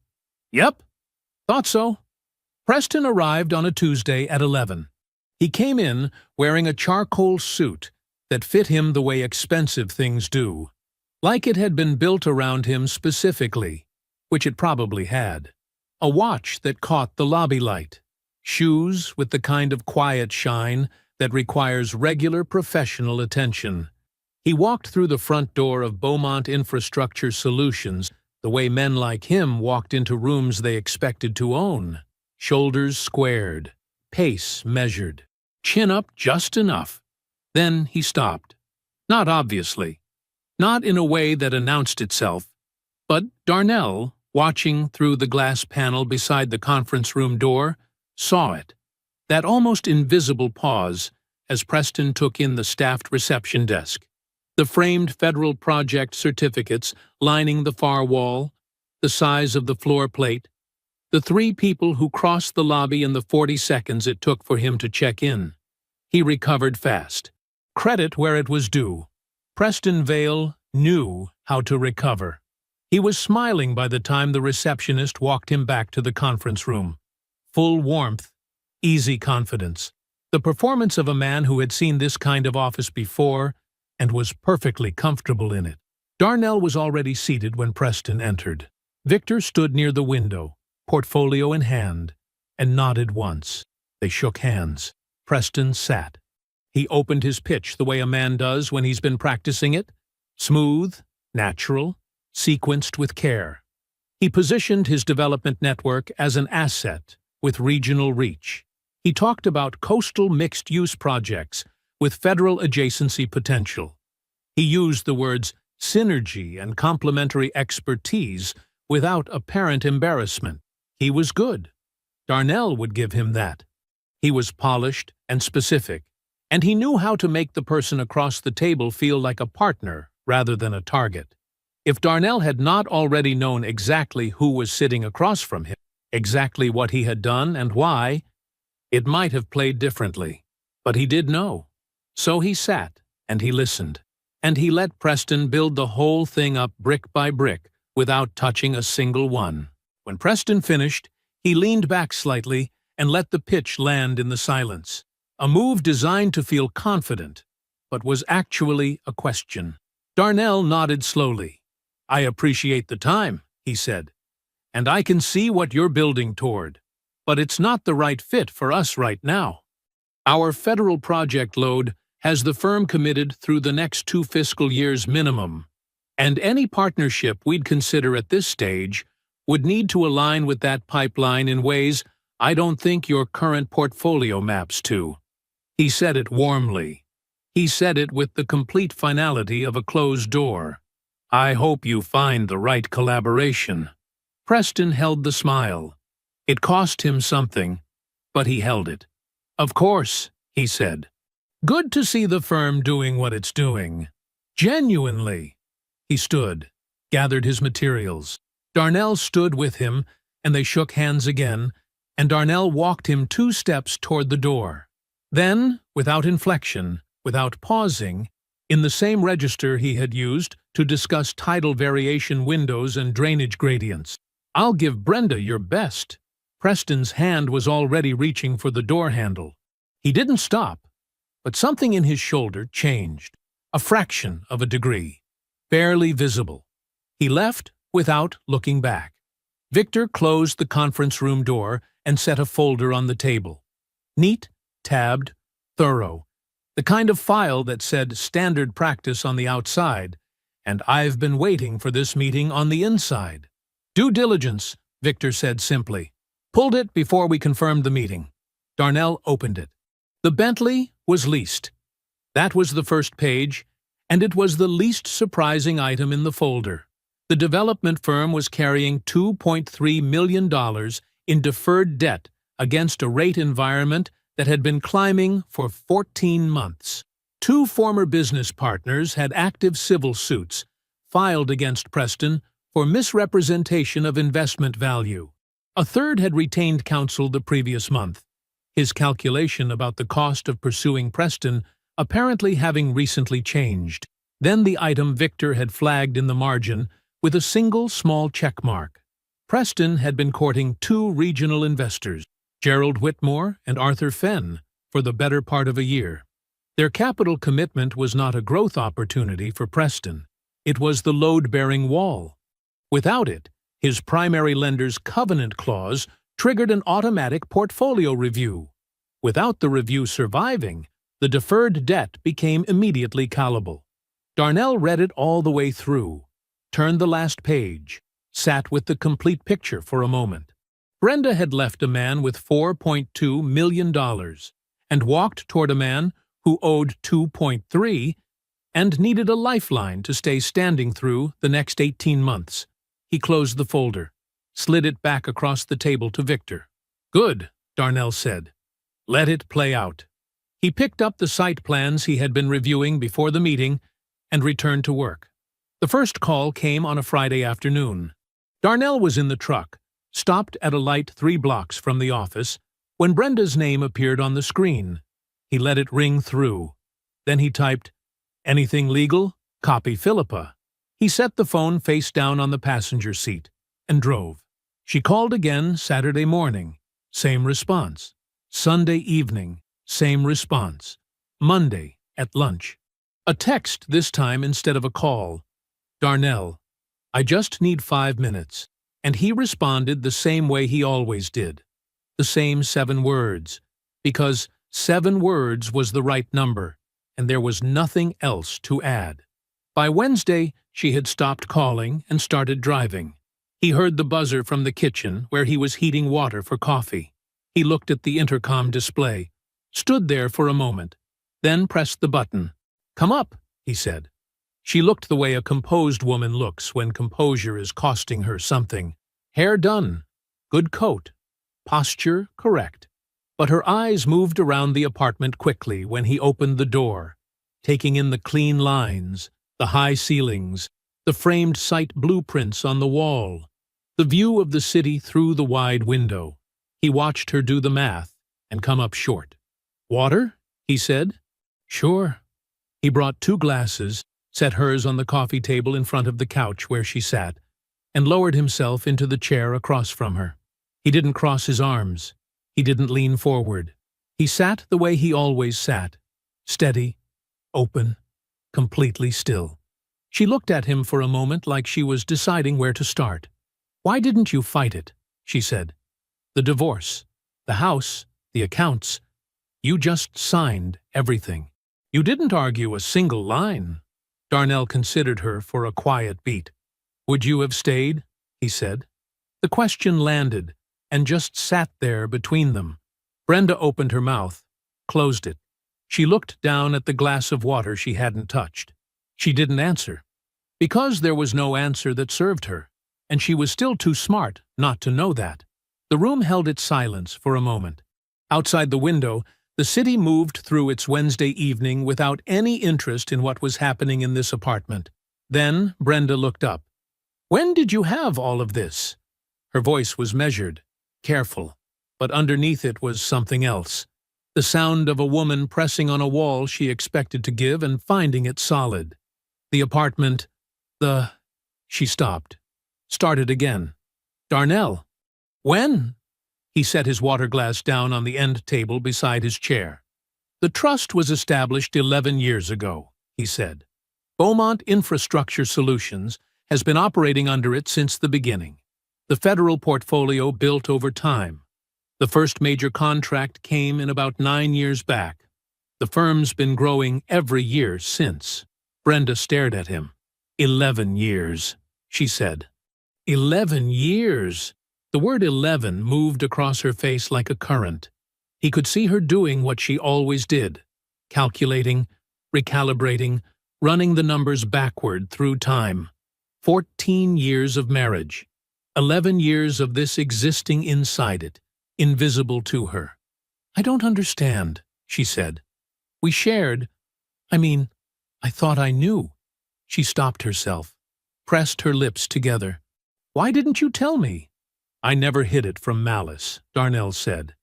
Yep, thought so. Preston arrived on a Tuesday at 11. He came in wearing a charcoal suit that fit him the way expensive things do, like it had been built around him specifically, which it probably had. A watch that caught the lobby light. Shoes with the kind of quiet shine that requires regular professional attention. He walked through the front door of Beaumont Infrastructure Solutions the way men like him walked into rooms they expected to own. Shoulders squared, pace measured, chin up just enough. Then he stopped. Not obviously. Not in a way that announced itself. But Darnell, watching through the glass panel beside the conference room door, saw it. That almost invisible pause as Preston took in the staffed reception desk. The framed federal project certificates lining the far wall, the size of the floor plate, the 3 people who crossed the lobby in the 40 seconds it took for him to check in. He recovered fast. Credit where it was due. Preston Vale knew how to recover. He was smiling by the time the receptionist walked him back to the conference room. Full warmth, easy confidence. The performance of a man who had seen this kind of office before and was perfectly comfortable in it. Darnell was already seated when Preston entered. Victor stood near the window, portfolio in hand, and nodded once. They shook hands. Preston sat. He opened his pitch the way a man does when he's been practicing it. Smooth, natural, sequenced with care. He positioned his development network as an asset with regional reach. He talked about coastal mixed-use projects with federal adjacency potential. He used the words synergy and complementary expertise without apparent embarrassment. He was good. Darnell would give him that. He was polished and specific, and he knew how to make the person across the table feel like a partner rather than a target. If Darnell had not already known exactly who was sitting across from him, exactly what he had done and why, it might have played differently. But he did know. So he sat, and he listened. And he let Preston build the whole thing up brick by brick without touching a single one. When Preston finished, he leaned back slightly and let the pitch land in the silence. A move designed to feel confident, but was actually a question. Darnell nodded slowly. "I appreciate the time," he said, "and I can see what you're building toward. But it's not the right fit for us right now. Our federal project load has the firm committed through the next 2 fiscal years minimum, and any partnership we'd consider at this stage would need to align with that pipeline in ways I don't think your current portfolio maps to." He said it warmly. He said it with the complete finality of a closed door. "I hope you find the right collaboration." Preston held the smile. It cost him something, but he held it. "Of course," he said. "Good to see the firm doing what it's doing. Genuinely." He stood, gathered his materials. Darnell stood with him, and they shook hands again, and Darnell walked him 2 steps toward the door. Then, without inflection, without pausing, in the same register he had used to discuss tidal variation windows and drainage gradients, "I'll give Brenda your best." Preston's hand was already reaching for the door handle. He didn't stop, but something in his shoulder changed, a fraction of a degree, barely visible. He left without looking back. Victor closed the conference room door and set a folder on the table. Neat, tabbed, thorough, the kind of file that said standard practice on the outside, and "I've been waiting for this meeting on the inside." "Due diligence," Victor said simply. "Pulled it before we confirmed the meeting." Darnell opened it. The Bentley was leased. That was the first page, and it was the least surprising item in the folder. The development firm was carrying $2.3 million in deferred debt against a rate environment that had been climbing for 14 months. 2 former business partners had active civil suits filed against Preston for misrepresentation of investment value. A third had retained counsel the previous month, his calculation about the cost of pursuing Preston apparently having recently changed. Then the item Victor had flagged in the margin with a single small check mark. Preston had been courting 2 regional investors, Gerald Whitmore and Arthur Fenn, for the better part of a year. Their capital commitment was not a growth opportunity for Preston. It was the load-bearing wall. Without it, his primary lender's covenant clause triggered an automatic portfolio review. Without the review surviving, the deferred debt became immediately callable. Darnell read it all the way through, turned the last page, sat with the complete picture for a moment. Brenda had left a man with $4.2 million and walked toward a man who owed $2.3 and needed a lifeline to stay standing through the next 18 months. He closed the folder, slid it back across the table to Victor. "Good," Darnell said. "Let it play out." He picked up the site plans he had been reviewing before the meeting and returned to work. The first call came on a Friday afternoon. Darnell was in the truck, stopped at a light 3 blocks from the office, when Brenda's name appeared on the screen. He let it ring through. Then he typed, "Anything legal? Copy Philippa." He set the phone face down on the passenger seat and drove. She called again Saturday morning. Same response. Sunday evening. Same response. Monday at lunch. A text this time instead of a call. "Darnell, I just need 5 minutes." And he responded the same way he always did. The same 7 words. Because 7 words was the right number, and there was nothing else to add. By Wednesday, she had stopped calling and started driving. He heard the buzzer from the kitchen where he was heating water for coffee. He looked at the intercom display, stood there for a moment, then pressed the button. "Come up," he said. She looked the way a composed woman looks when composure is costing her something. Hair done, good coat, posture correct. But her eyes moved around the apartment quickly when he opened the door, taking in the clean lines, the high ceilings, the framed site blueprints on the wall, the view of the city through the wide window. He watched her do the math and come up short. "Water?" he said. "Sure." He brought 2 glasses, set hers on the coffee table in front of the couch where she sat, and lowered himself into the chair across from her. He didn't cross his arms. He didn't lean forward. He sat the way he always sat, steady, open, completely still. She looked at him for a moment like she was deciding where to start. "Why didn't you fight it?" she said. "The divorce, the house, the accounts. You just signed everything. You didn't argue a single line." Darnell considered her for a quiet beat. "Would you have stayed?" he said. The question landed and just sat there between them. Brenda opened her mouth, closed it. She looked down at the glass of water she hadn't touched. She didn't answer, because there was no answer that served her, and she was still too smart not to know that. The room held its silence for a moment. Outside the window, the city moved through its Wednesday evening without any interest in what was happening in this apartment. Then Brenda looked up. "When did you have all of this?" Her voice was measured, careful, but underneath it was something else. The sound of a woman pressing on a wall she expected to give and finding it solid. The apartment, She stopped, started again. "Darnell." "When?" He set his water glass down on the end table beside his chair. "The trust was established 11 years ago," he said. "Beaumont Infrastructure Solutions has been operating under it since the beginning. The federal portfolio built over time. The first major contract came in about 9 years back. The firm's been growing every year since." Brenda stared at him. 11 years, she said. 11 years! The word 11 moved across her face like a current. He could see her doing what she always did, calculating, recalibrating, running the numbers backward through time. 14 years of marriage. 11 years of this existing inside it, invisible to her. "I don't understand," she said. "We shared. I thought I knew." She stopped herself, pressed her lips together. "Why didn't you tell me?" "I never hid it from malice," Darnell said.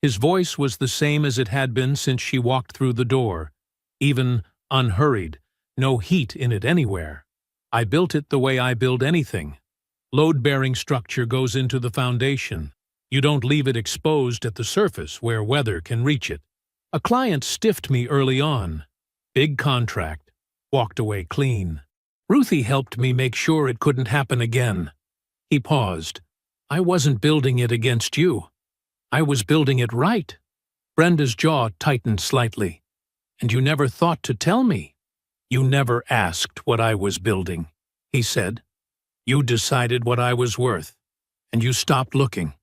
His voice was the same as it had been since she walked through the door, even unhurried, no heat in it anywhere. "I built it the way I build anything. Load-bearing structure goes into the foundation. You don't leave it exposed at the surface where weather can reach it. A client stiffed me early on. Big contract. Walked away clean. Ruthie helped me make sure it couldn't happen again." He paused. "I wasn't building it against you. I was building it right." Brenda's jaw tightened slightly. "And you never thought to tell me." "You never asked what I was building," he said. "You decided what I was worth, and you stopped looking."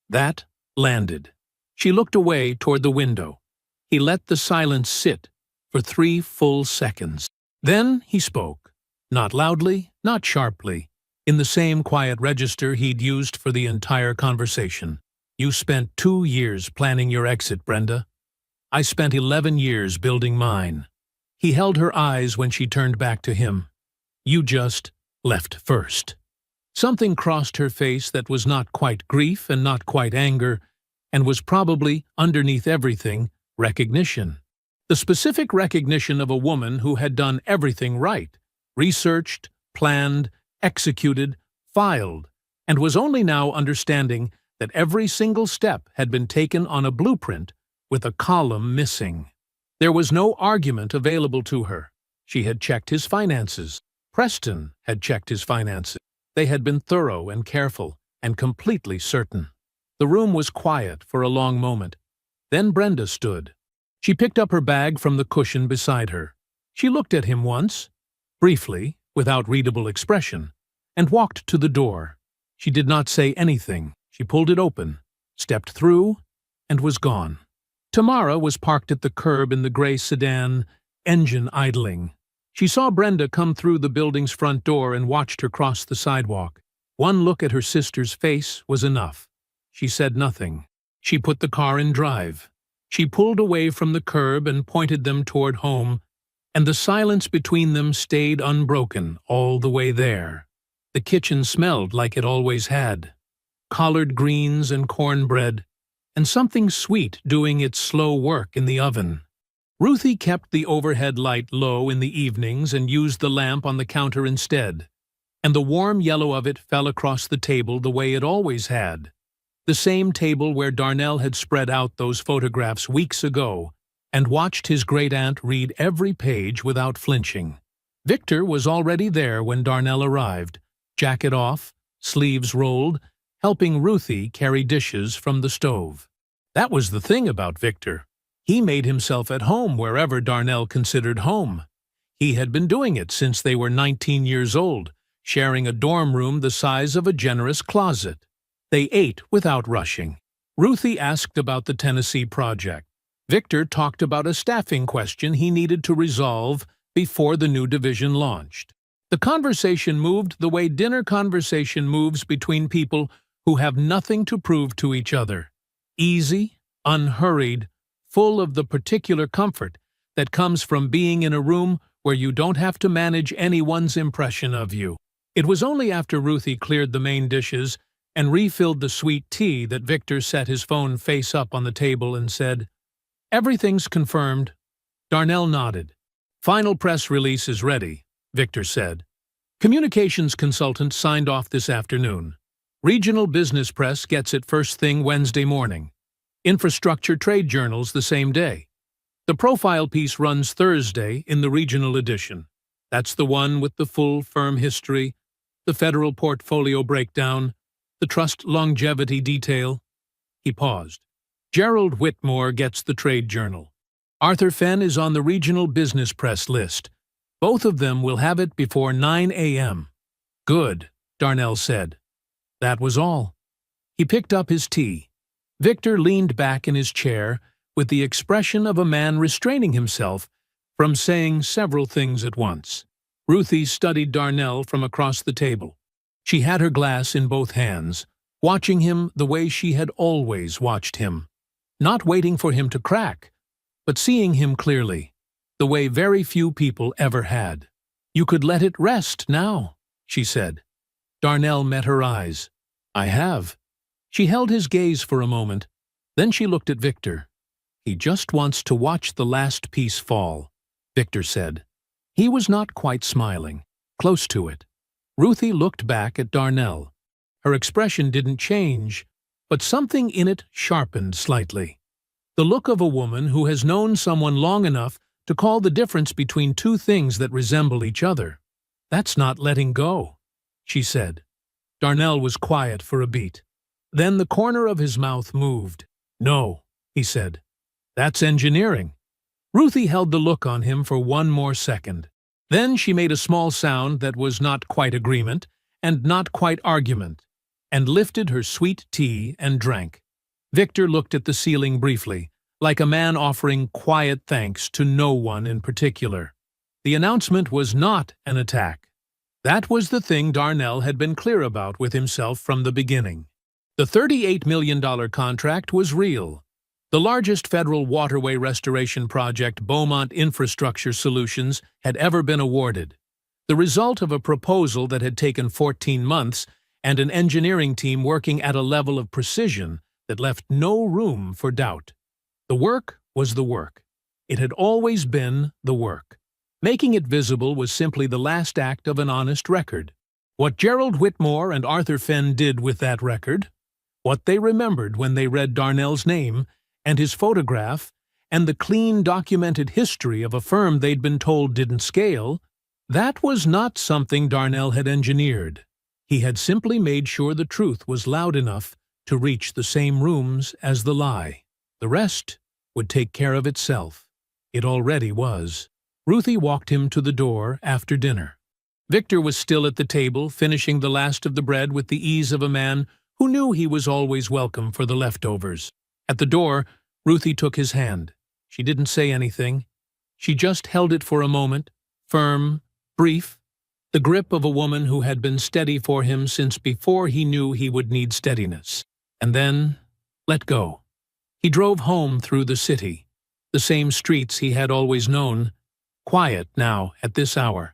That landed. She looked away toward the window. He let the silence sit for 3 full seconds. Then he spoke, not loudly, not sharply, in the same quiet register he'd used for the entire conversation. "You spent 2 years planning your exit, Brenda. I spent 11 years building mine." He held her eyes when she turned back to him. "You just left first." Something crossed her face that was not quite grief and not quite anger, and was probably, underneath everything, recognition. The specific recognition of a woman who had done everything right, researched, planned, executed, filed, and was only now understanding that every single step had been taken on a blueprint with a column missing. There was no argument available to her. She had checked his finances. Preston had checked his finances. They had been thorough and careful and completely certain. The room was quiet for a long moment. Then Brenda stood. She picked up her bag from the cushion beside her. She looked at him once, briefly, without readable expression, and walked to the door. She did not say anything. She pulled it open, stepped through, and was gone. Tamara was parked at the curb in the gray sedan, engine idling. She saw Brenda come through the building's front door and watched her cross the sidewalk. One look at her sister's face was enough. She said nothing. She put the car in drive. She pulled away from the curb and pointed them toward home, and the silence between them stayed unbroken all the way there. The kitchen smelled like it always had. Collard greens and cornbread, and something sweet doing its slow work in the oven. Ruthie kept the overhead light low in the evenings and used the lamp on the counter instead, and the warm yellow of it fell across the table the way it always had. The same table where Darnell had spread out those photographs weeks ago and watched his great-aunt read every page without flinching. Victor was already there when Darnell arrived, jacket off, sleeves rolled, helping Ruthie carry dishes from the stove. That was the thing about Victor. He made himself at home wherever Darnell considered home. He had been doing it since they were 19 years old, sharing a dorm room the size of a generous closet. They ate without rushing. Ruthie asked about the Tennessee project. Victor talked about a staffing question he needed to resolve before the new division launched. The conversation moved the way dinner conversation moves between people who have nothing to prove to each other. Easy, unhurried, full of the particular comfort that comes from being in a room where you don't have to manage anyone's impression of you. It was only after Ruthie cleared the main dishes and refilled the sweet tea that Victor set his phone face up on the table and said, "Everything's confirmed." Darnell nodded. "Final press release is ready," Victor said. "Communications consultant signed off this afternoon. Regional business press gets it first thing Wednesday morning. Infrastructure trade journals the same day. The profile piece runs Thursday in the regional edition. That's the one with the full firm history, the federal portfolio breakdown, the trust longevity detail." He paused. "Gerald Whitmore gets the trade journal. Arthur Fenn is on the regional business press list. Both of them will have it before 9 a.m. "Good," Darnell said. That was all. He picked up his tea. Victor leaned back in his chair with the expression of a man restraining himself from saying several things at once. Ruthie studied Darnell from across the table. She had her glass in both hands, watching him the way she had always watched him. Not waiting for him to crack, but seeing him clearly, the way very few people ever had. "You could let it rest now," she said. Darnell met her eyes. "I have." She held his gaze for a moment. Then she looked at Victor. "He just wants to watch the last piece fall," Victor said. He was not quite smiling, close to it. Ruthie looked back at Darnell. Her expression didn't change, but something in it sharpened slightly. The look of a woman who has known someone long enough to call the difference between two things that resemble each other. "That's not letting go," she said. Darnell was quiet for a beat. Then the corner of his mouth moved. "No," he said. "That's engineering." Ruthie held the look on him for one more second. Then she made a small sound that was not quite agreement and not quite argument, and lifted her sweet tea and drank. Victor looked at the ceiling briefly, like a man offering quiet thanks to no one in particular. The announcement was not an attack. That was the thing Darnell had been clear about with himself from the beginning. The $38 million contract was real. The largest federal waterway restoration project Beaumont Infrastructure Solutions had ever been awarded. The result of a proposal that had taken 14 months and an engineering team working at a level of precision that left no room for doubt. The work was the work. It had always been the work. Making it visible was simply the last act of an honest record. What Gerald Whitmore and Arthur Fenn did with that record, what they remembered when they read Darnell's name and his photograph and the clean documented history of a firm they'd been told didn't scale, that was not something Darnell had engineered. He had simply made sure the truth was loud enough to reach the same rooms as the lie. The rest would take care of itself. It already was. Ruthie walked him to the door after dinner. Victor was still at the table, finishing the last of the bread with the ease of a man who knew he was always welcome for the leftovers. At the door, Ruthie took his hand. She didn't say anything. She just held it for a moment, firm, brief, the grip of a woman who had been steady for him since before he knew he would need steadiness. And then, let go. He drove home through the city, the same streets he had always known, quiet now at this hour.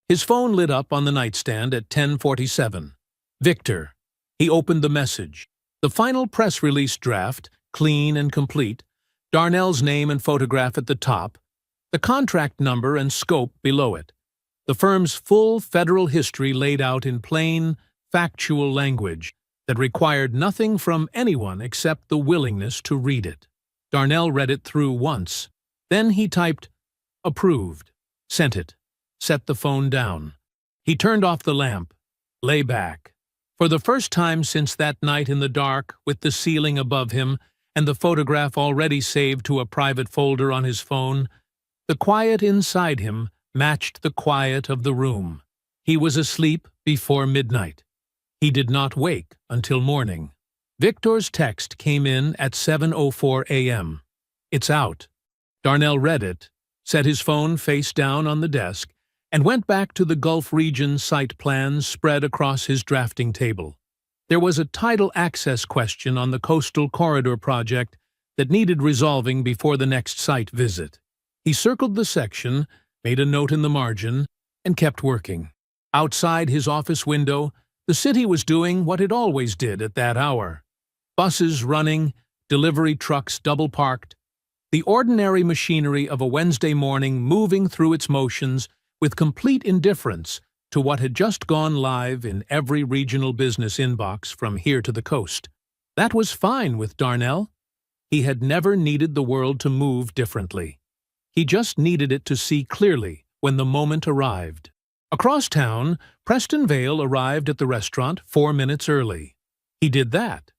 His phone lit up on the nightstand at 10:47. Victor. He opened the message. The final press release draft, clean and complete, Darnell's name and photograph at the top, the contract number and scope below it, the firm's full federal history laid out in plain, factual language that required nothing from anyone except the willingness to read it. Darnell read it through once. Then he typed, "Approved," sent it, set the phone down. He turned off the lamp, lay back. For the first time since that night in the dark, with the ceiling above him and the photograph already saved to a private folder on his phone, the quiet inside him matched the quiet of the room. He was asleep before midnight. He did not wake until morning. Victor's text came in at 7:04 a.m. "It's out." Darnell read it, set his phone face down on the desk, and went back to the Gulf region site plans spread across his drafting table. There was a tidal access question on the Coastal Corridor project that needed resolving before the next site visit. He circled the section, made a note in the margin, and kept working. Outside his office window, the city was doing what it always did at that hour. Buses running, delivery trucks double-parked, the ordinary machinery of a Wednesday morning moving through its motions with complete indifference to what had just gone live in every regional business inbox from here to the coast. That was fine with Darnell. He had never needed the world to move differently. He just needed it to see clearly when the moment arrived. Across town, Preston Vale arrived at the restaurant 4 minutes early. He did that.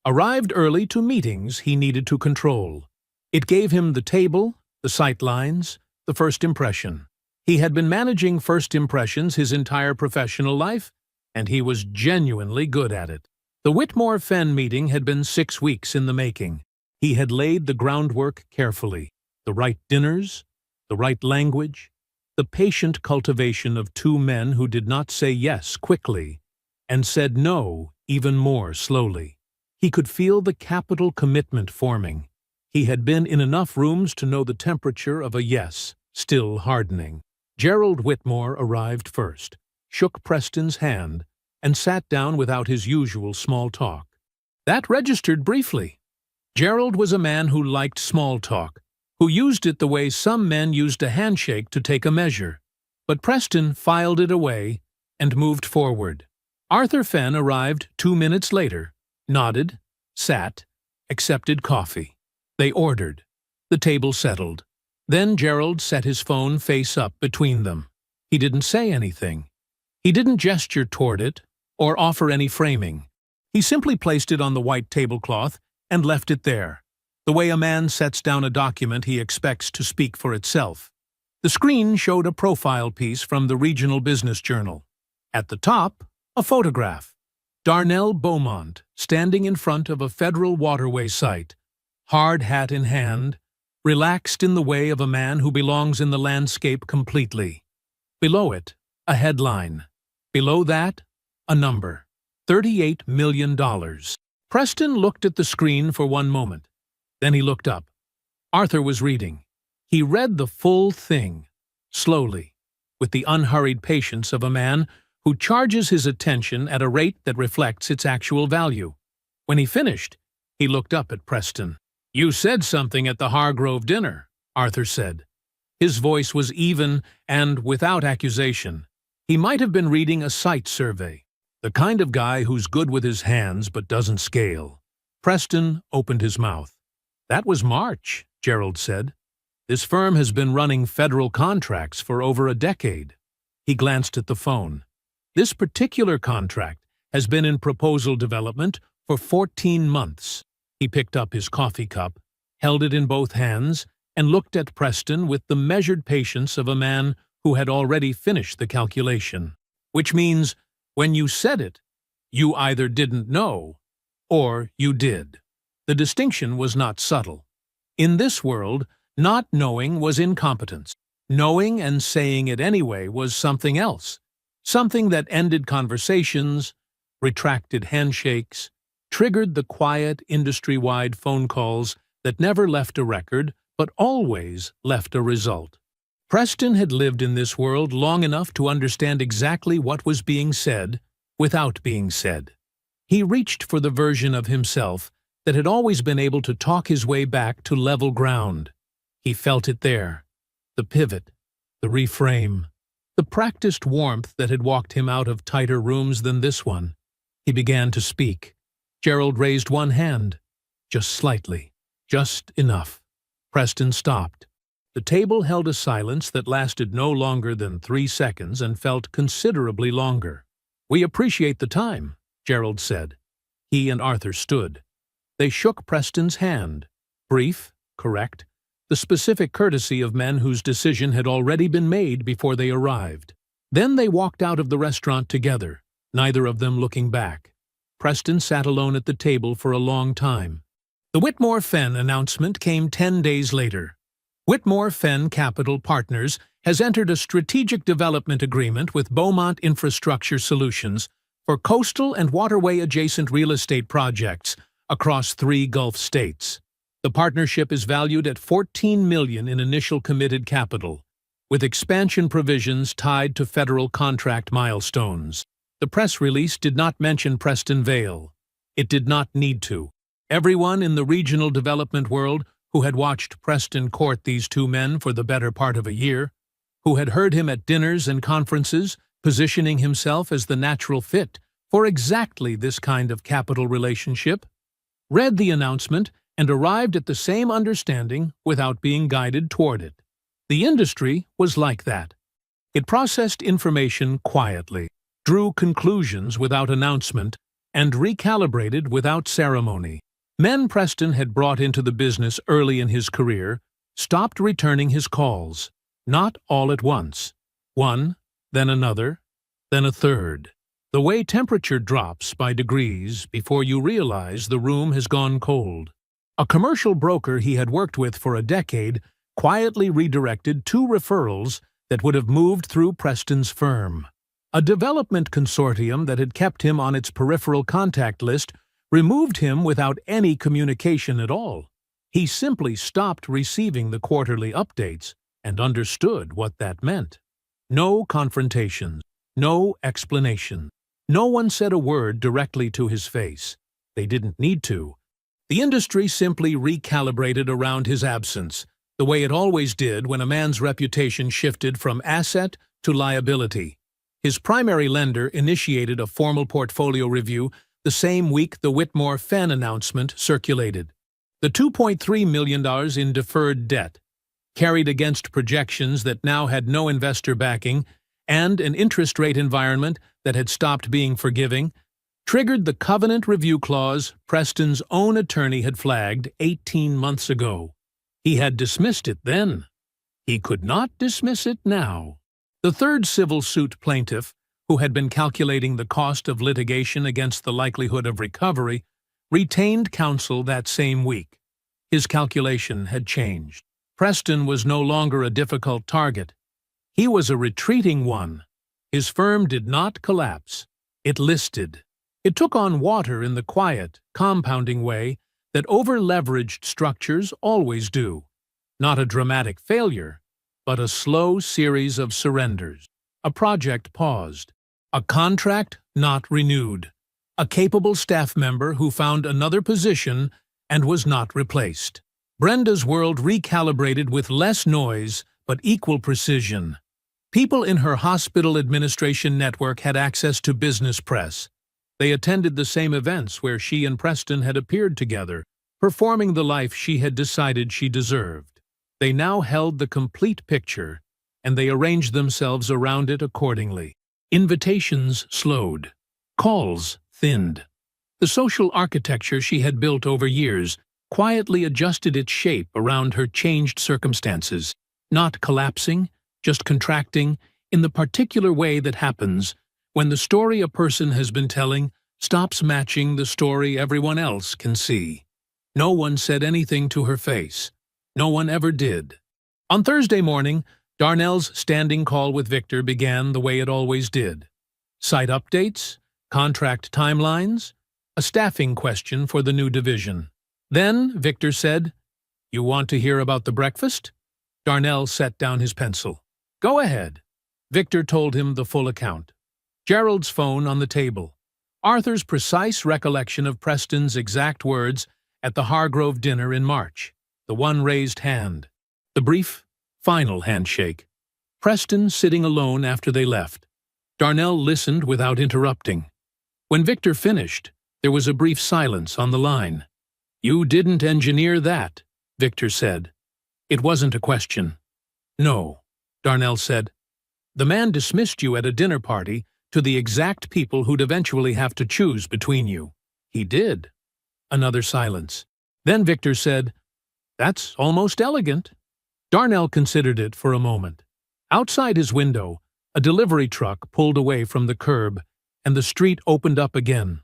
Arrived early to meetings he needed to control. It gave him the table, the sight lines, the first impression. He had been managing first impressions his entire professional life, and he was genuinely good at it. The Whitmore Fen meeting had been 6 weeks in the making. He had laid the groundwork carefully. The right dinners, the right language, the patient cultivation of two men who did not say yes quickly and said no even more slowly. He could feel the capital commitment forming. He had been in enough rooms to know the temperature of a yes still hardening. Gerald Whitmore arrived first, shook Preston's hand, and sat down without his usual small talk. That registered briefly. Gerald was a man who liked small talk, who used it the way some men used a handshake to take a measure. But Preston filed it away and moved forward. Arthur Fenn arrived 2 minutes later, nodded, sat, accepted coffee. They ordered. The table settled. Then Gerald set his phone face up between them. He didn't say anything. He didn't gesture toward it or offer any framing. He simply placed it on the white tablecloth and left it there, the way a man sets down a document he expects to speak for itself. The screen showed a profile piece from the Regional Business Journal. At the top, a photograph. Darnell Beaumont, standing in front of a federal waterway site, hard hat in hand, relaxed in the way of a man who belongs in the landscape completely. Below it, a headline. Below that, a number. $38 million. Preston looked at the screen for one moment. Then he looked up. Arthur was reading. He read the full thing, slowly, with the unhurried patience of a man who charges his attention at a rate that reflects its actual value. When he finished, he looked up at Preston. "You said something at the Hargrove dinner," Arthur said. His voice was even and without accusation. He might have been reading a site survey. The kind of guy who's good with his hands but doesn't scale. Preston opened his mouth. "That was March," Gerald said. "This firm has been running federal contracts for over a decade." He glanced at the phone. "This particular contract has been in proposal development for 14 months. He picked up his coffee cup, held it in both hands, and looked at Preston with the measured patience of a man who had already finished the calculation. Which means, when you said it, you either didn't know, or you did. The distinction was not subtle. In this world, not knowing was incompetence. Knowing and saying it anyway was something else. Something that ended conversations, retracted handshakes, triggered the quiet, industry-wide phone calls that never left a record, but always left a result. Preston had lived in this world long enough to understand exactly what was being said without being said. He reached for the version of himself that had always been able to talk his way back to level ground. He felt it there. The pivot, the reframe, the practiced warmth that had walked him out of tighter rooms than this one. He began to speak. Gerald raised one hand. Just slightly. Just enough. Preston stopped. The table held a silence that lasted no longer than 3 seconds and felt considerably longer. "We appreciate the time," Gerald said. He and Arthur stood. They shook Preston's hand. Brief, correct, the specific courtesy of men whose decision had already been made before they arrived. Then they walked out of the restaurant together, neither of them looking back. Preston sat alone at the table for a long time. The Whitmore Fenn announcement came 10 days later. Whitmore Fenn Capital Partners has entered a strategic development agreement with Beaumont Infrastructure Solutions for coastal and waterway-adjacent real estate projects across 3 Gulf states. The partnership is valued at $14 million in initial committed capital, with expansion provisions tied to federal contract milestones. The press release did not mention Preston Vale. It did not need to. Everyone in the regional development world who had watched Preston court these 2 men for the better part of a year, who had heard him at dinners and conferences, positioning himself as the natural fit for exactly this kind of capital relationship, read the announcement and arrived at the same understanding without being guided toward it. The industry was like that. It processed information quietly, drew conclusions without announcement, and recalibrated without ceremony. Men Preston had brought into the business early in his career stopped returning his calls, not all at once. One, then another, then a third. The way temperature drops by degrees before you realize the room has gone cold. A commercial broker he had worked with for a decade quietly redirected 2 referrals that would have moved through Preston's firm. A development consortium that had kept him on its peripheral contact list removed him without any communication at all. He simply stopped receiving the quarterly updates and understood what that meant. No confrontations, no explanation. No one said a word directly to his face. They didn't need to. The industry simply recalibrated around his absence, the way it always did when a man's reputation shifted from asset to liability. His primary lender initiated a formal portfolio review the same week the Whitmore Fenn announcement circulated. The $2.3 million in deferred debt, carried against projections that now had no investor backing, and an interest rate environment that had stopped being forgiving, triggered the covenant review clause Preston's own attorney had flagged 18 months ago. He had dismissed it then. He could not dismiss it now. The third civil suit plaintiff, who had been calculating the cost of litigation against the likelihood of recovery, retained counsel that same week. His calculation had changed. Preston was no longer a difficult target. He was a retreating one. His firm did not collapse. It listed. It took on water in the quiet, compounding way that over-leveraged structures always do. Not a dramatic failure, but a slow series of surrenders. A project paused. A contract not renewed. A capable staff member who found another position and was not replaced. Brenda's world recalibrated with less noise but equal precision. People in her hospital administration network had access to business press. They attended the same events where she and Preston had appeared together, performing the life she had decided she deserved. They now held the complete picture, and they arranged themselves around it accordingly. Invitations slowed. Calls thinned. The social architecture she had built over years quietly adjusted its shape around her changed circumstances, not collapsing, just contracting in the particular way that happens when the story a person has been telling stops matching the story everyone else can see. No one said anything to her face. No one ever did. On Thursday morning, Darnell's standing call with Victor began the way it always did. Site updates, contract timelines, a staffing question for the new division. Then Victor said, "You want to hear about the breakfast?" Darnell set down his pencil. "Go ahead." Victor told him the full account. Gerald's phone on the table. Arthur's precise recollection of Preston's exact words at the Hargrove dinner in March. The one raised hand. The brief, final handshake. Preston sitting alone after they left. Darnell listened without interrupting. When Victor finished, there was a brief silence on the line. "You didn't engineer that," Victor said. It wasn't a question. "No," Darnell said. "The man dismissed you at a dinner party to the exact people who'd eventually have to choose between you." "He did." Another silence. Then Victor said, "That's almost elegant." Darnell considered it for a moment. Outside his window, a delivery truck pulled away from the curb, and the street opened up again,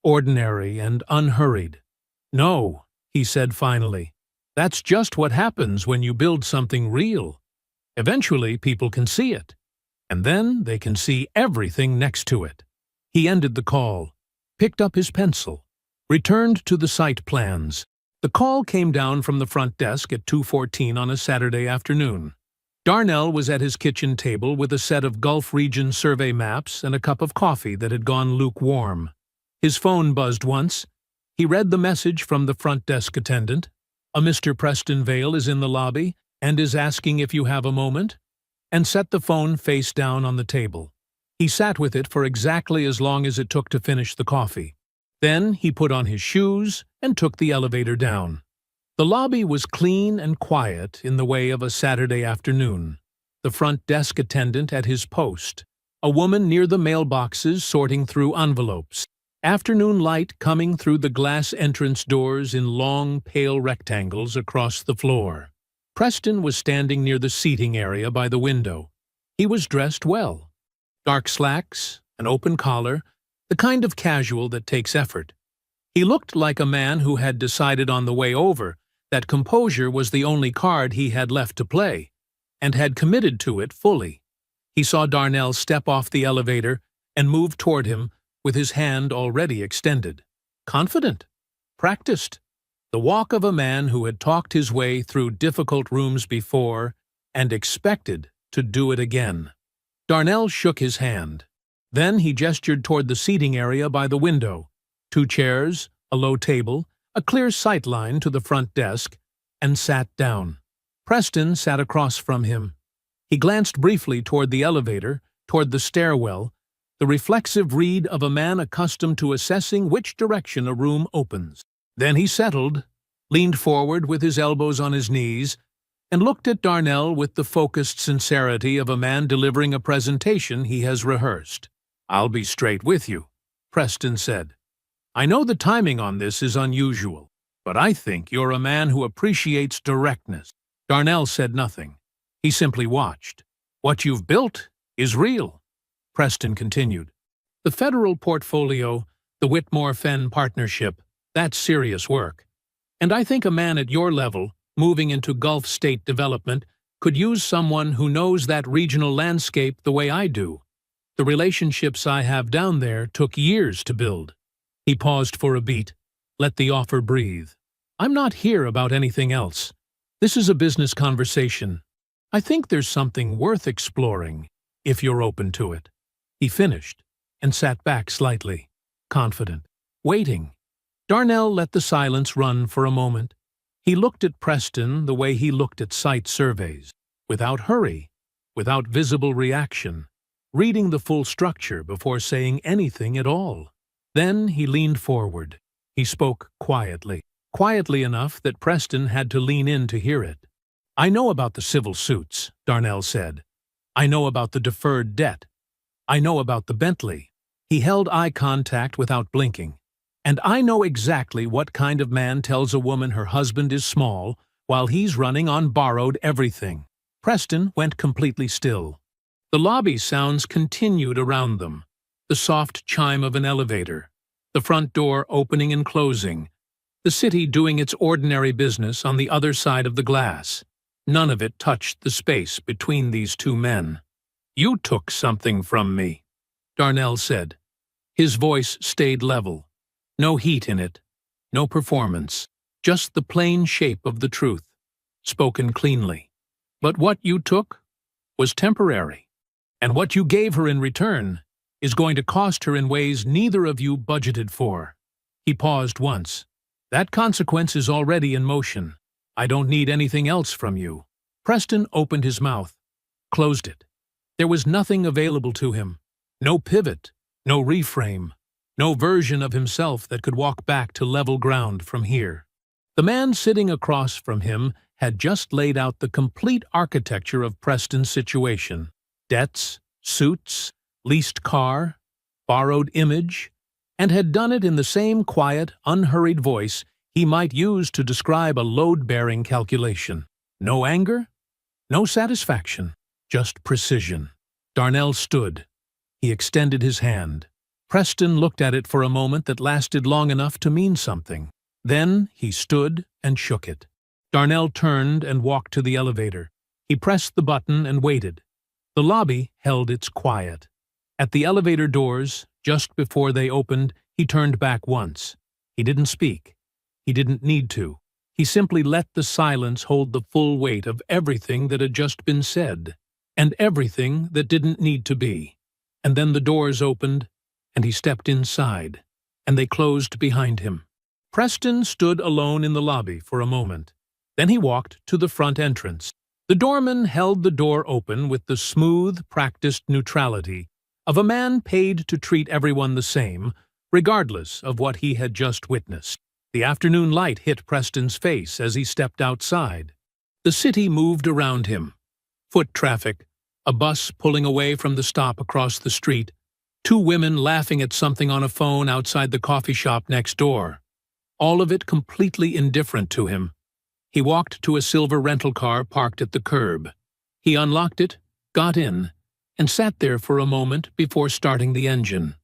ordinary and unhurried. "No," he said finally. "That's just what happens when you build something real. Eventually, people can see it, and then they can see everything next to it." He ended the call, picked up his pencil, returned to the site plans. The call came down from the front desk at 2:14 on a Saturday afternoon. Darnell was at his kitchen table with a set of Gulf region survey maps and a cup of coffee that had gone lukewarm. His phone buzzed once. He read the message from the front desk attendant. "A Mr. Preston Vale is in the lobby and is asking if you have a moment," and set the phone face down on the table. He sat with it for exactly as long as it took to finish the coffee. Then he put on his shoes and took the elevator down. The lobby was clean and quiet in the way of a Saturday afternoon. The front desk attendant at his post. A woman near the mailboxes sorting through envelopes. Afternoon light coming through the glass entrance doors in long, pale rectangles across the floor. Preston was standing near the seating area by the window. He was dressed well. Dark slacks, an open collar, the kind of casual that takes effort. He looked like a man who had decided on the way over that composure was the only card he had left to play, and had committed to it fully. He saw Darnell step off the elevator and move toward him with his hand already extended. Confident, practiced, the walk of a man who had talked his way through difficult rooms before and expected to do it again. Darnell shook his hand. Then he gestured toward the seating area by the window. 2 chairs, a low table, a clear sight line to the front desk, and sat down. Preston sat across from him. He glanced briefly toward the elevator, toward the stairwell, the reflexive read of a man accustomed to assessing which direction a room opens. Then he settled, leaned forward with his elbows on his knees, and looked at Darnell with the focused sincerity of a man delivering a presentation he has rehearsed. "I'll be straight with you," Preston said. "I know the timing on this is unusual, but I think you're a man who appreciates directness." Darnell said nothing. He simply watched. "What you've built is real," Preston continued. "The federal portfolio, the Whitmore-Fenn partnership, that's serious work. And I think a man at your level, moving into Gulf state development, could use someone who knows that regional landscape the way I do. The relationships I have down there took years to build." He paused for a beat, let the offer breathe. "I'm not here about anything else. This is a business conversation. I think there's something worth exploring, if you're open to it." He finished, and sat back slightly, confident, waiting. Darnell let the silence run for a moment. He looked at Preston the way he looked at site surveys, without hurry, without visible reaction, reading the full structure before saying anything at all. Then he leaned forward. He spoke quietly enough that Preston had to lean in to hear it. "I know about the civil suits," Darnell said. "I know about the deferred debt. I know about the Bentley." He held eye contact without blinking. "And I know exactly what kind of man tells a woman her husband is small while he's running on borrowed everything." Preston went completely still. The lobby sounds continued around them. The soft chime of an elevator, the front door opening and closing, the city doing its ordinary business on the other side of the glass. None of it touched the space between these two men. "You took something from me," Darnell said. His voice stayed level. No heat in it, no performance, just the plain shape of the truth, spoken cleanly. "But what you took was temporary, and what you gave her in return is going to cost her in ways neither of you budgeted for." He paused once. "That consequence is already in motion. I don't need anything else from you." Preston opened his mouth, closed it. There was nothing available to him. No pivot, no reframe, no version of himself that could walk back to level ground from here. The man sitting across from him had just laid out the complete architecture of Preston's situation. Debts, suits, leased car, borrowed image, and had done it in the same quiet, unhurried voice he might use to describe a load-bearing calculation. No anger, no satisfaction, just precision. Darnell stood. He extended his hand. Preston looked at it for a moment that lasted long enough to mean something. Then he stood and shook it. Darnell turned and walked to the elevator. He pressed the button and waited. The lobby held its quiet. At the elevator doors, just before they opened, he turned back once. He didn't speak. He didn't need to. He simply let the silence hold the full weight of everything that had just been said, and everything that didn't need to be. And then the doors opened, and he stepped inside, and they closed behind him. Preston stood alone in the lobby for a moment. Then he walked to the front entrance. The doorman held the door open with the smooth, practiced neutrality of a man paid to treat everyone the same, regardless of what he had just witnessed. The afternoon light hit Preston's face as he stepped outside. The city moved around him. Foot traffic, a bus pulling away from the stop across the street, two women laughing at something on a phone outside the coffee shop next door. All of it completely indifferent to him. He walked to a silver rental car parked at the curb. He unlocked it, got in, and sat there for a moment before starting the engine.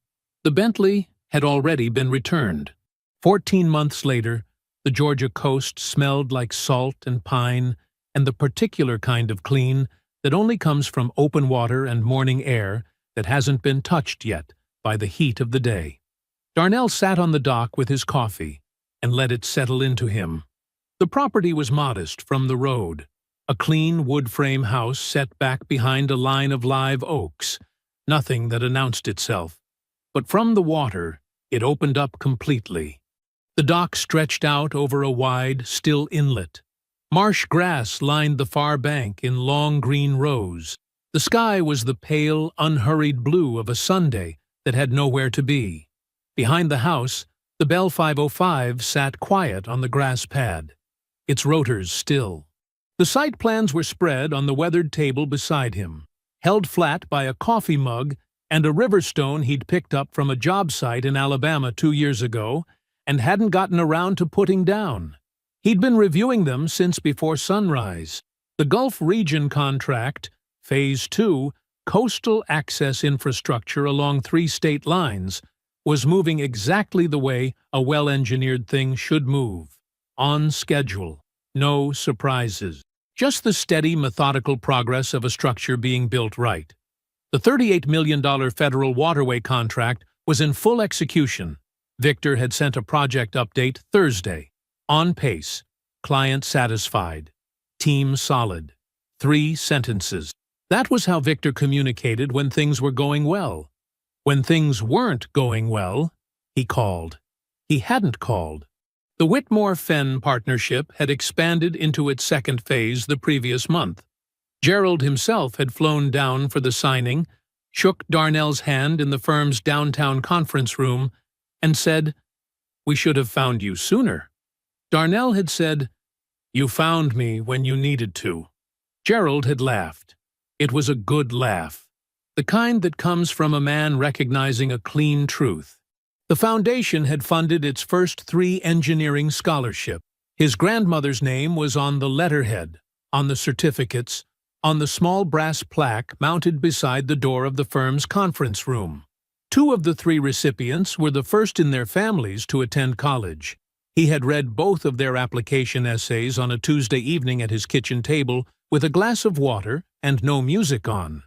The Bentley had already been returned. 14 months later, the Georgia coast smelled like salt and pine and the particular kind of clean that only comes from open water and morning air that hasn't been touched yet by the heat of the day. Darnell sat on the dock with his coffee and let it settle into him. The property was modest from the road, a clean wood frame house set back behind a line of live oaks, nothing that announced itself. But from the water, it opened up completely. The dock stretched out over a wide, still inlet. Marsh grass lined the far bank in long green rows. The sky was the pale, unhurried blue of a Sunday that had nowhere to be. Behind the house, the Bell 505 sat quiet on the grass pad, its rotors still. The site plans were spread on the weathered table beside him, held flat by a coffee mug and a river stone he'd picked up from a job site in Alabama 2 years ago and hadn't gotten around to putting down. He'd been reviewing them since before sunrise. The Gulf Region contract, Phase 2, coastal access infrastructure along 3 state lines, was moving exactly the way a well-engineered thing should move. On schedule. No surprises. Just the steady, methodical progress of a structure being built right. The $38 million federal waterway contract was in full execution. Victor had sent a project update Thursday. On pace. Client satisfied. Team solid. 3 sentences. That was how Victor communicated when things were going well. When things weren't going well, he called. He hadn't called. The Whitmore-Fenn partnership had expanded into its second phase the previous month. Gerald himself had flown down for the signing, shook Darnell's hand in the firm's downtown conference room, and said, "We should have found you sooner." Darnell had said, "You found me when you needed to." Gerald had laughed. It was a good laugh, the kind that comes from a man recognizing a clean truth. The foundation had funded its first 3 engineering scholarships. His grandmother's name was on the letterhead, on the certificates, on the small brass plaque mounted beside the door of the firm's conference room. 2 of the 3 recipients were the first in their families to attend college. He had read both of their application essays on a Tuesday evening at his kitchen table with a glass of water and no music on.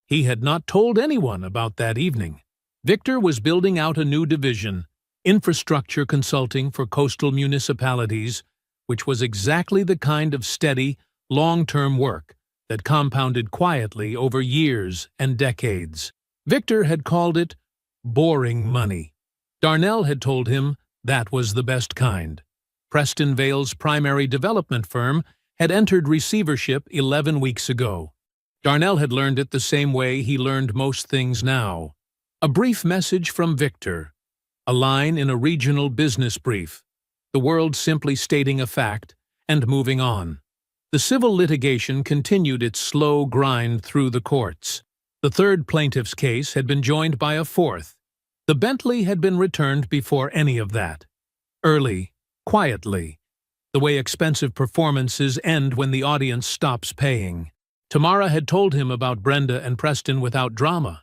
He had not told anyone about that evening. Victor was building out a new division, infrastructure consulting for coastal municipalities, which was exactly the kind of steady, long-term work that compounded quietly over years and decades. Victor had called it boring money. Darnell had told him that was the best kind. Preston Vale's primary development firm had entered receivership 11 weeks ago. Darnell had learned it the same way he learned most things now. A brief message from Victor, a line in a regional business brief, the world simply stating a fact and moving on. The civil litigation continued its slow grind through the courts. The 3rd plaintiff's case had been joined by a 4th. The Bentley had been returned before any of that. Early, quietly, the way expensive performances end when the audience stops paying. Tamara had told him about Brenda and Preston without drama,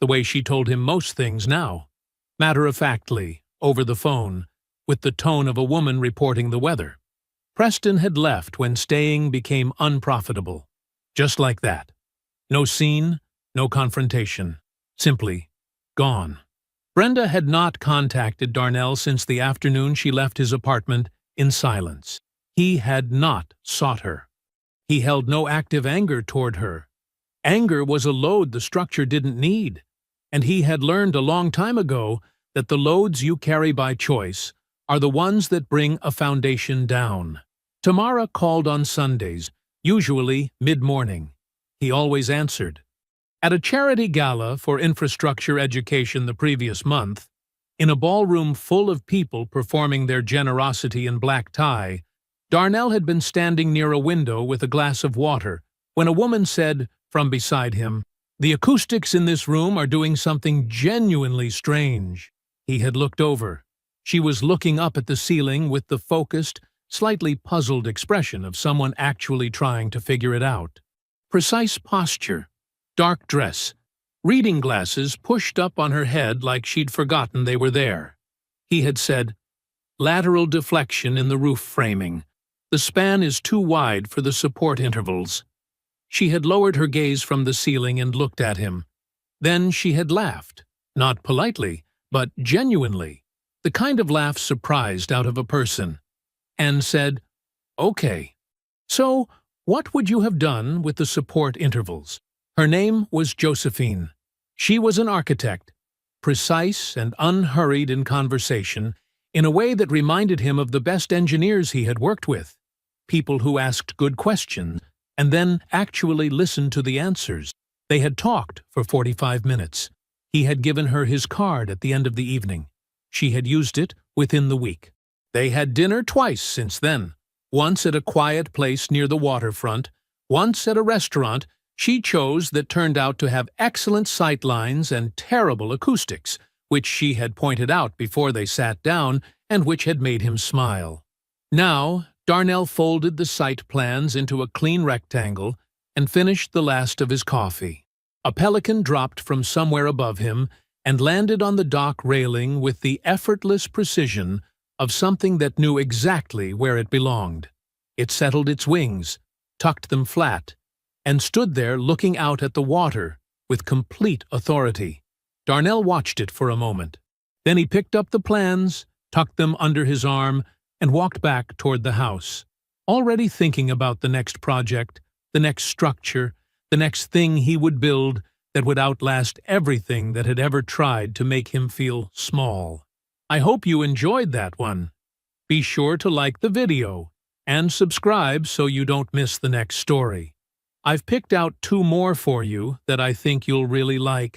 the way she told him most things now, matter-of-factly, over the phone, with the tone of a woman reporting the weather. Preston had left when staying became unprofitable. Just like that. No scene, no confrontation. Simply gone. Brenda had not contacted Darnell since the afternoon she left his apartment in silence. He had not sought her. He held no active anger toward her. Anger was a load the structure didn't need, and he had learned a long time ago that the loads you carry by choice are the ones that bring a foundation down. Tamara called on Sundays, usually mid-morning. He always answered. At a charity gala for infrastructure education the previous month, in a ballroom full of people performing their generosity in black tie, Darnell had been standing near a window with a glass of water when a woman said, from beside him, "The acoustics in this room are doing something genuinely strange." He had looked over. She was looking up at the ceiling with the focused, slightly puzzled expression of someone actually trying to figure it out. Precise posture, dark dress, reading glasses pushed up on her head like she'd forgotten they were there. He had said, "Lateral deflection in the roof framing. The span is too wide for the support intervals." She had lowered her gaze from the ceiling and looked at him. Then she had laughed, not politely, but genuinely, the kind of laugh surprised out of a person, and said, "Okay. So, what would you have done with the support intervals?" Her name was Josephine. She was an architect, precise and unhurried in conversation, in a way that reminded him of the best engineers he had worked with, people who asked good questions and then actually listened to the answers. They had talked for 45 minutes. He had given her his card at the end of the evening. She had used it within the week. They had dinner twice since then, once at a quiet place near the waterfront, once at a restaurant she chose that turned out to have excellent sight lines and terrible acoustics, which she had pointed out before they sat down and which had made him smile. Now, Darnell folded the site plans into a clean rectangle and finished the last of his coffee. A pelican dropped from somewhere above him and landed on the dock railing with the effortless precision of something that knew exactly where it belonged. It settled its wings, tucked them flat, and stood there looking out at the water with complete authority. Darnell watched it for a moment. Then he picked up the plans, tucked them under his arm, and walked back toward the house, already thinking about the next project, the next structure, the next thing he would build that would outlast everything that had ever tried to make him feel small. I hope you enjoyed that one. Be sure to like the video and subscribe so you don't miss the next story. I've picked out 2 more for you that I think you'll really like.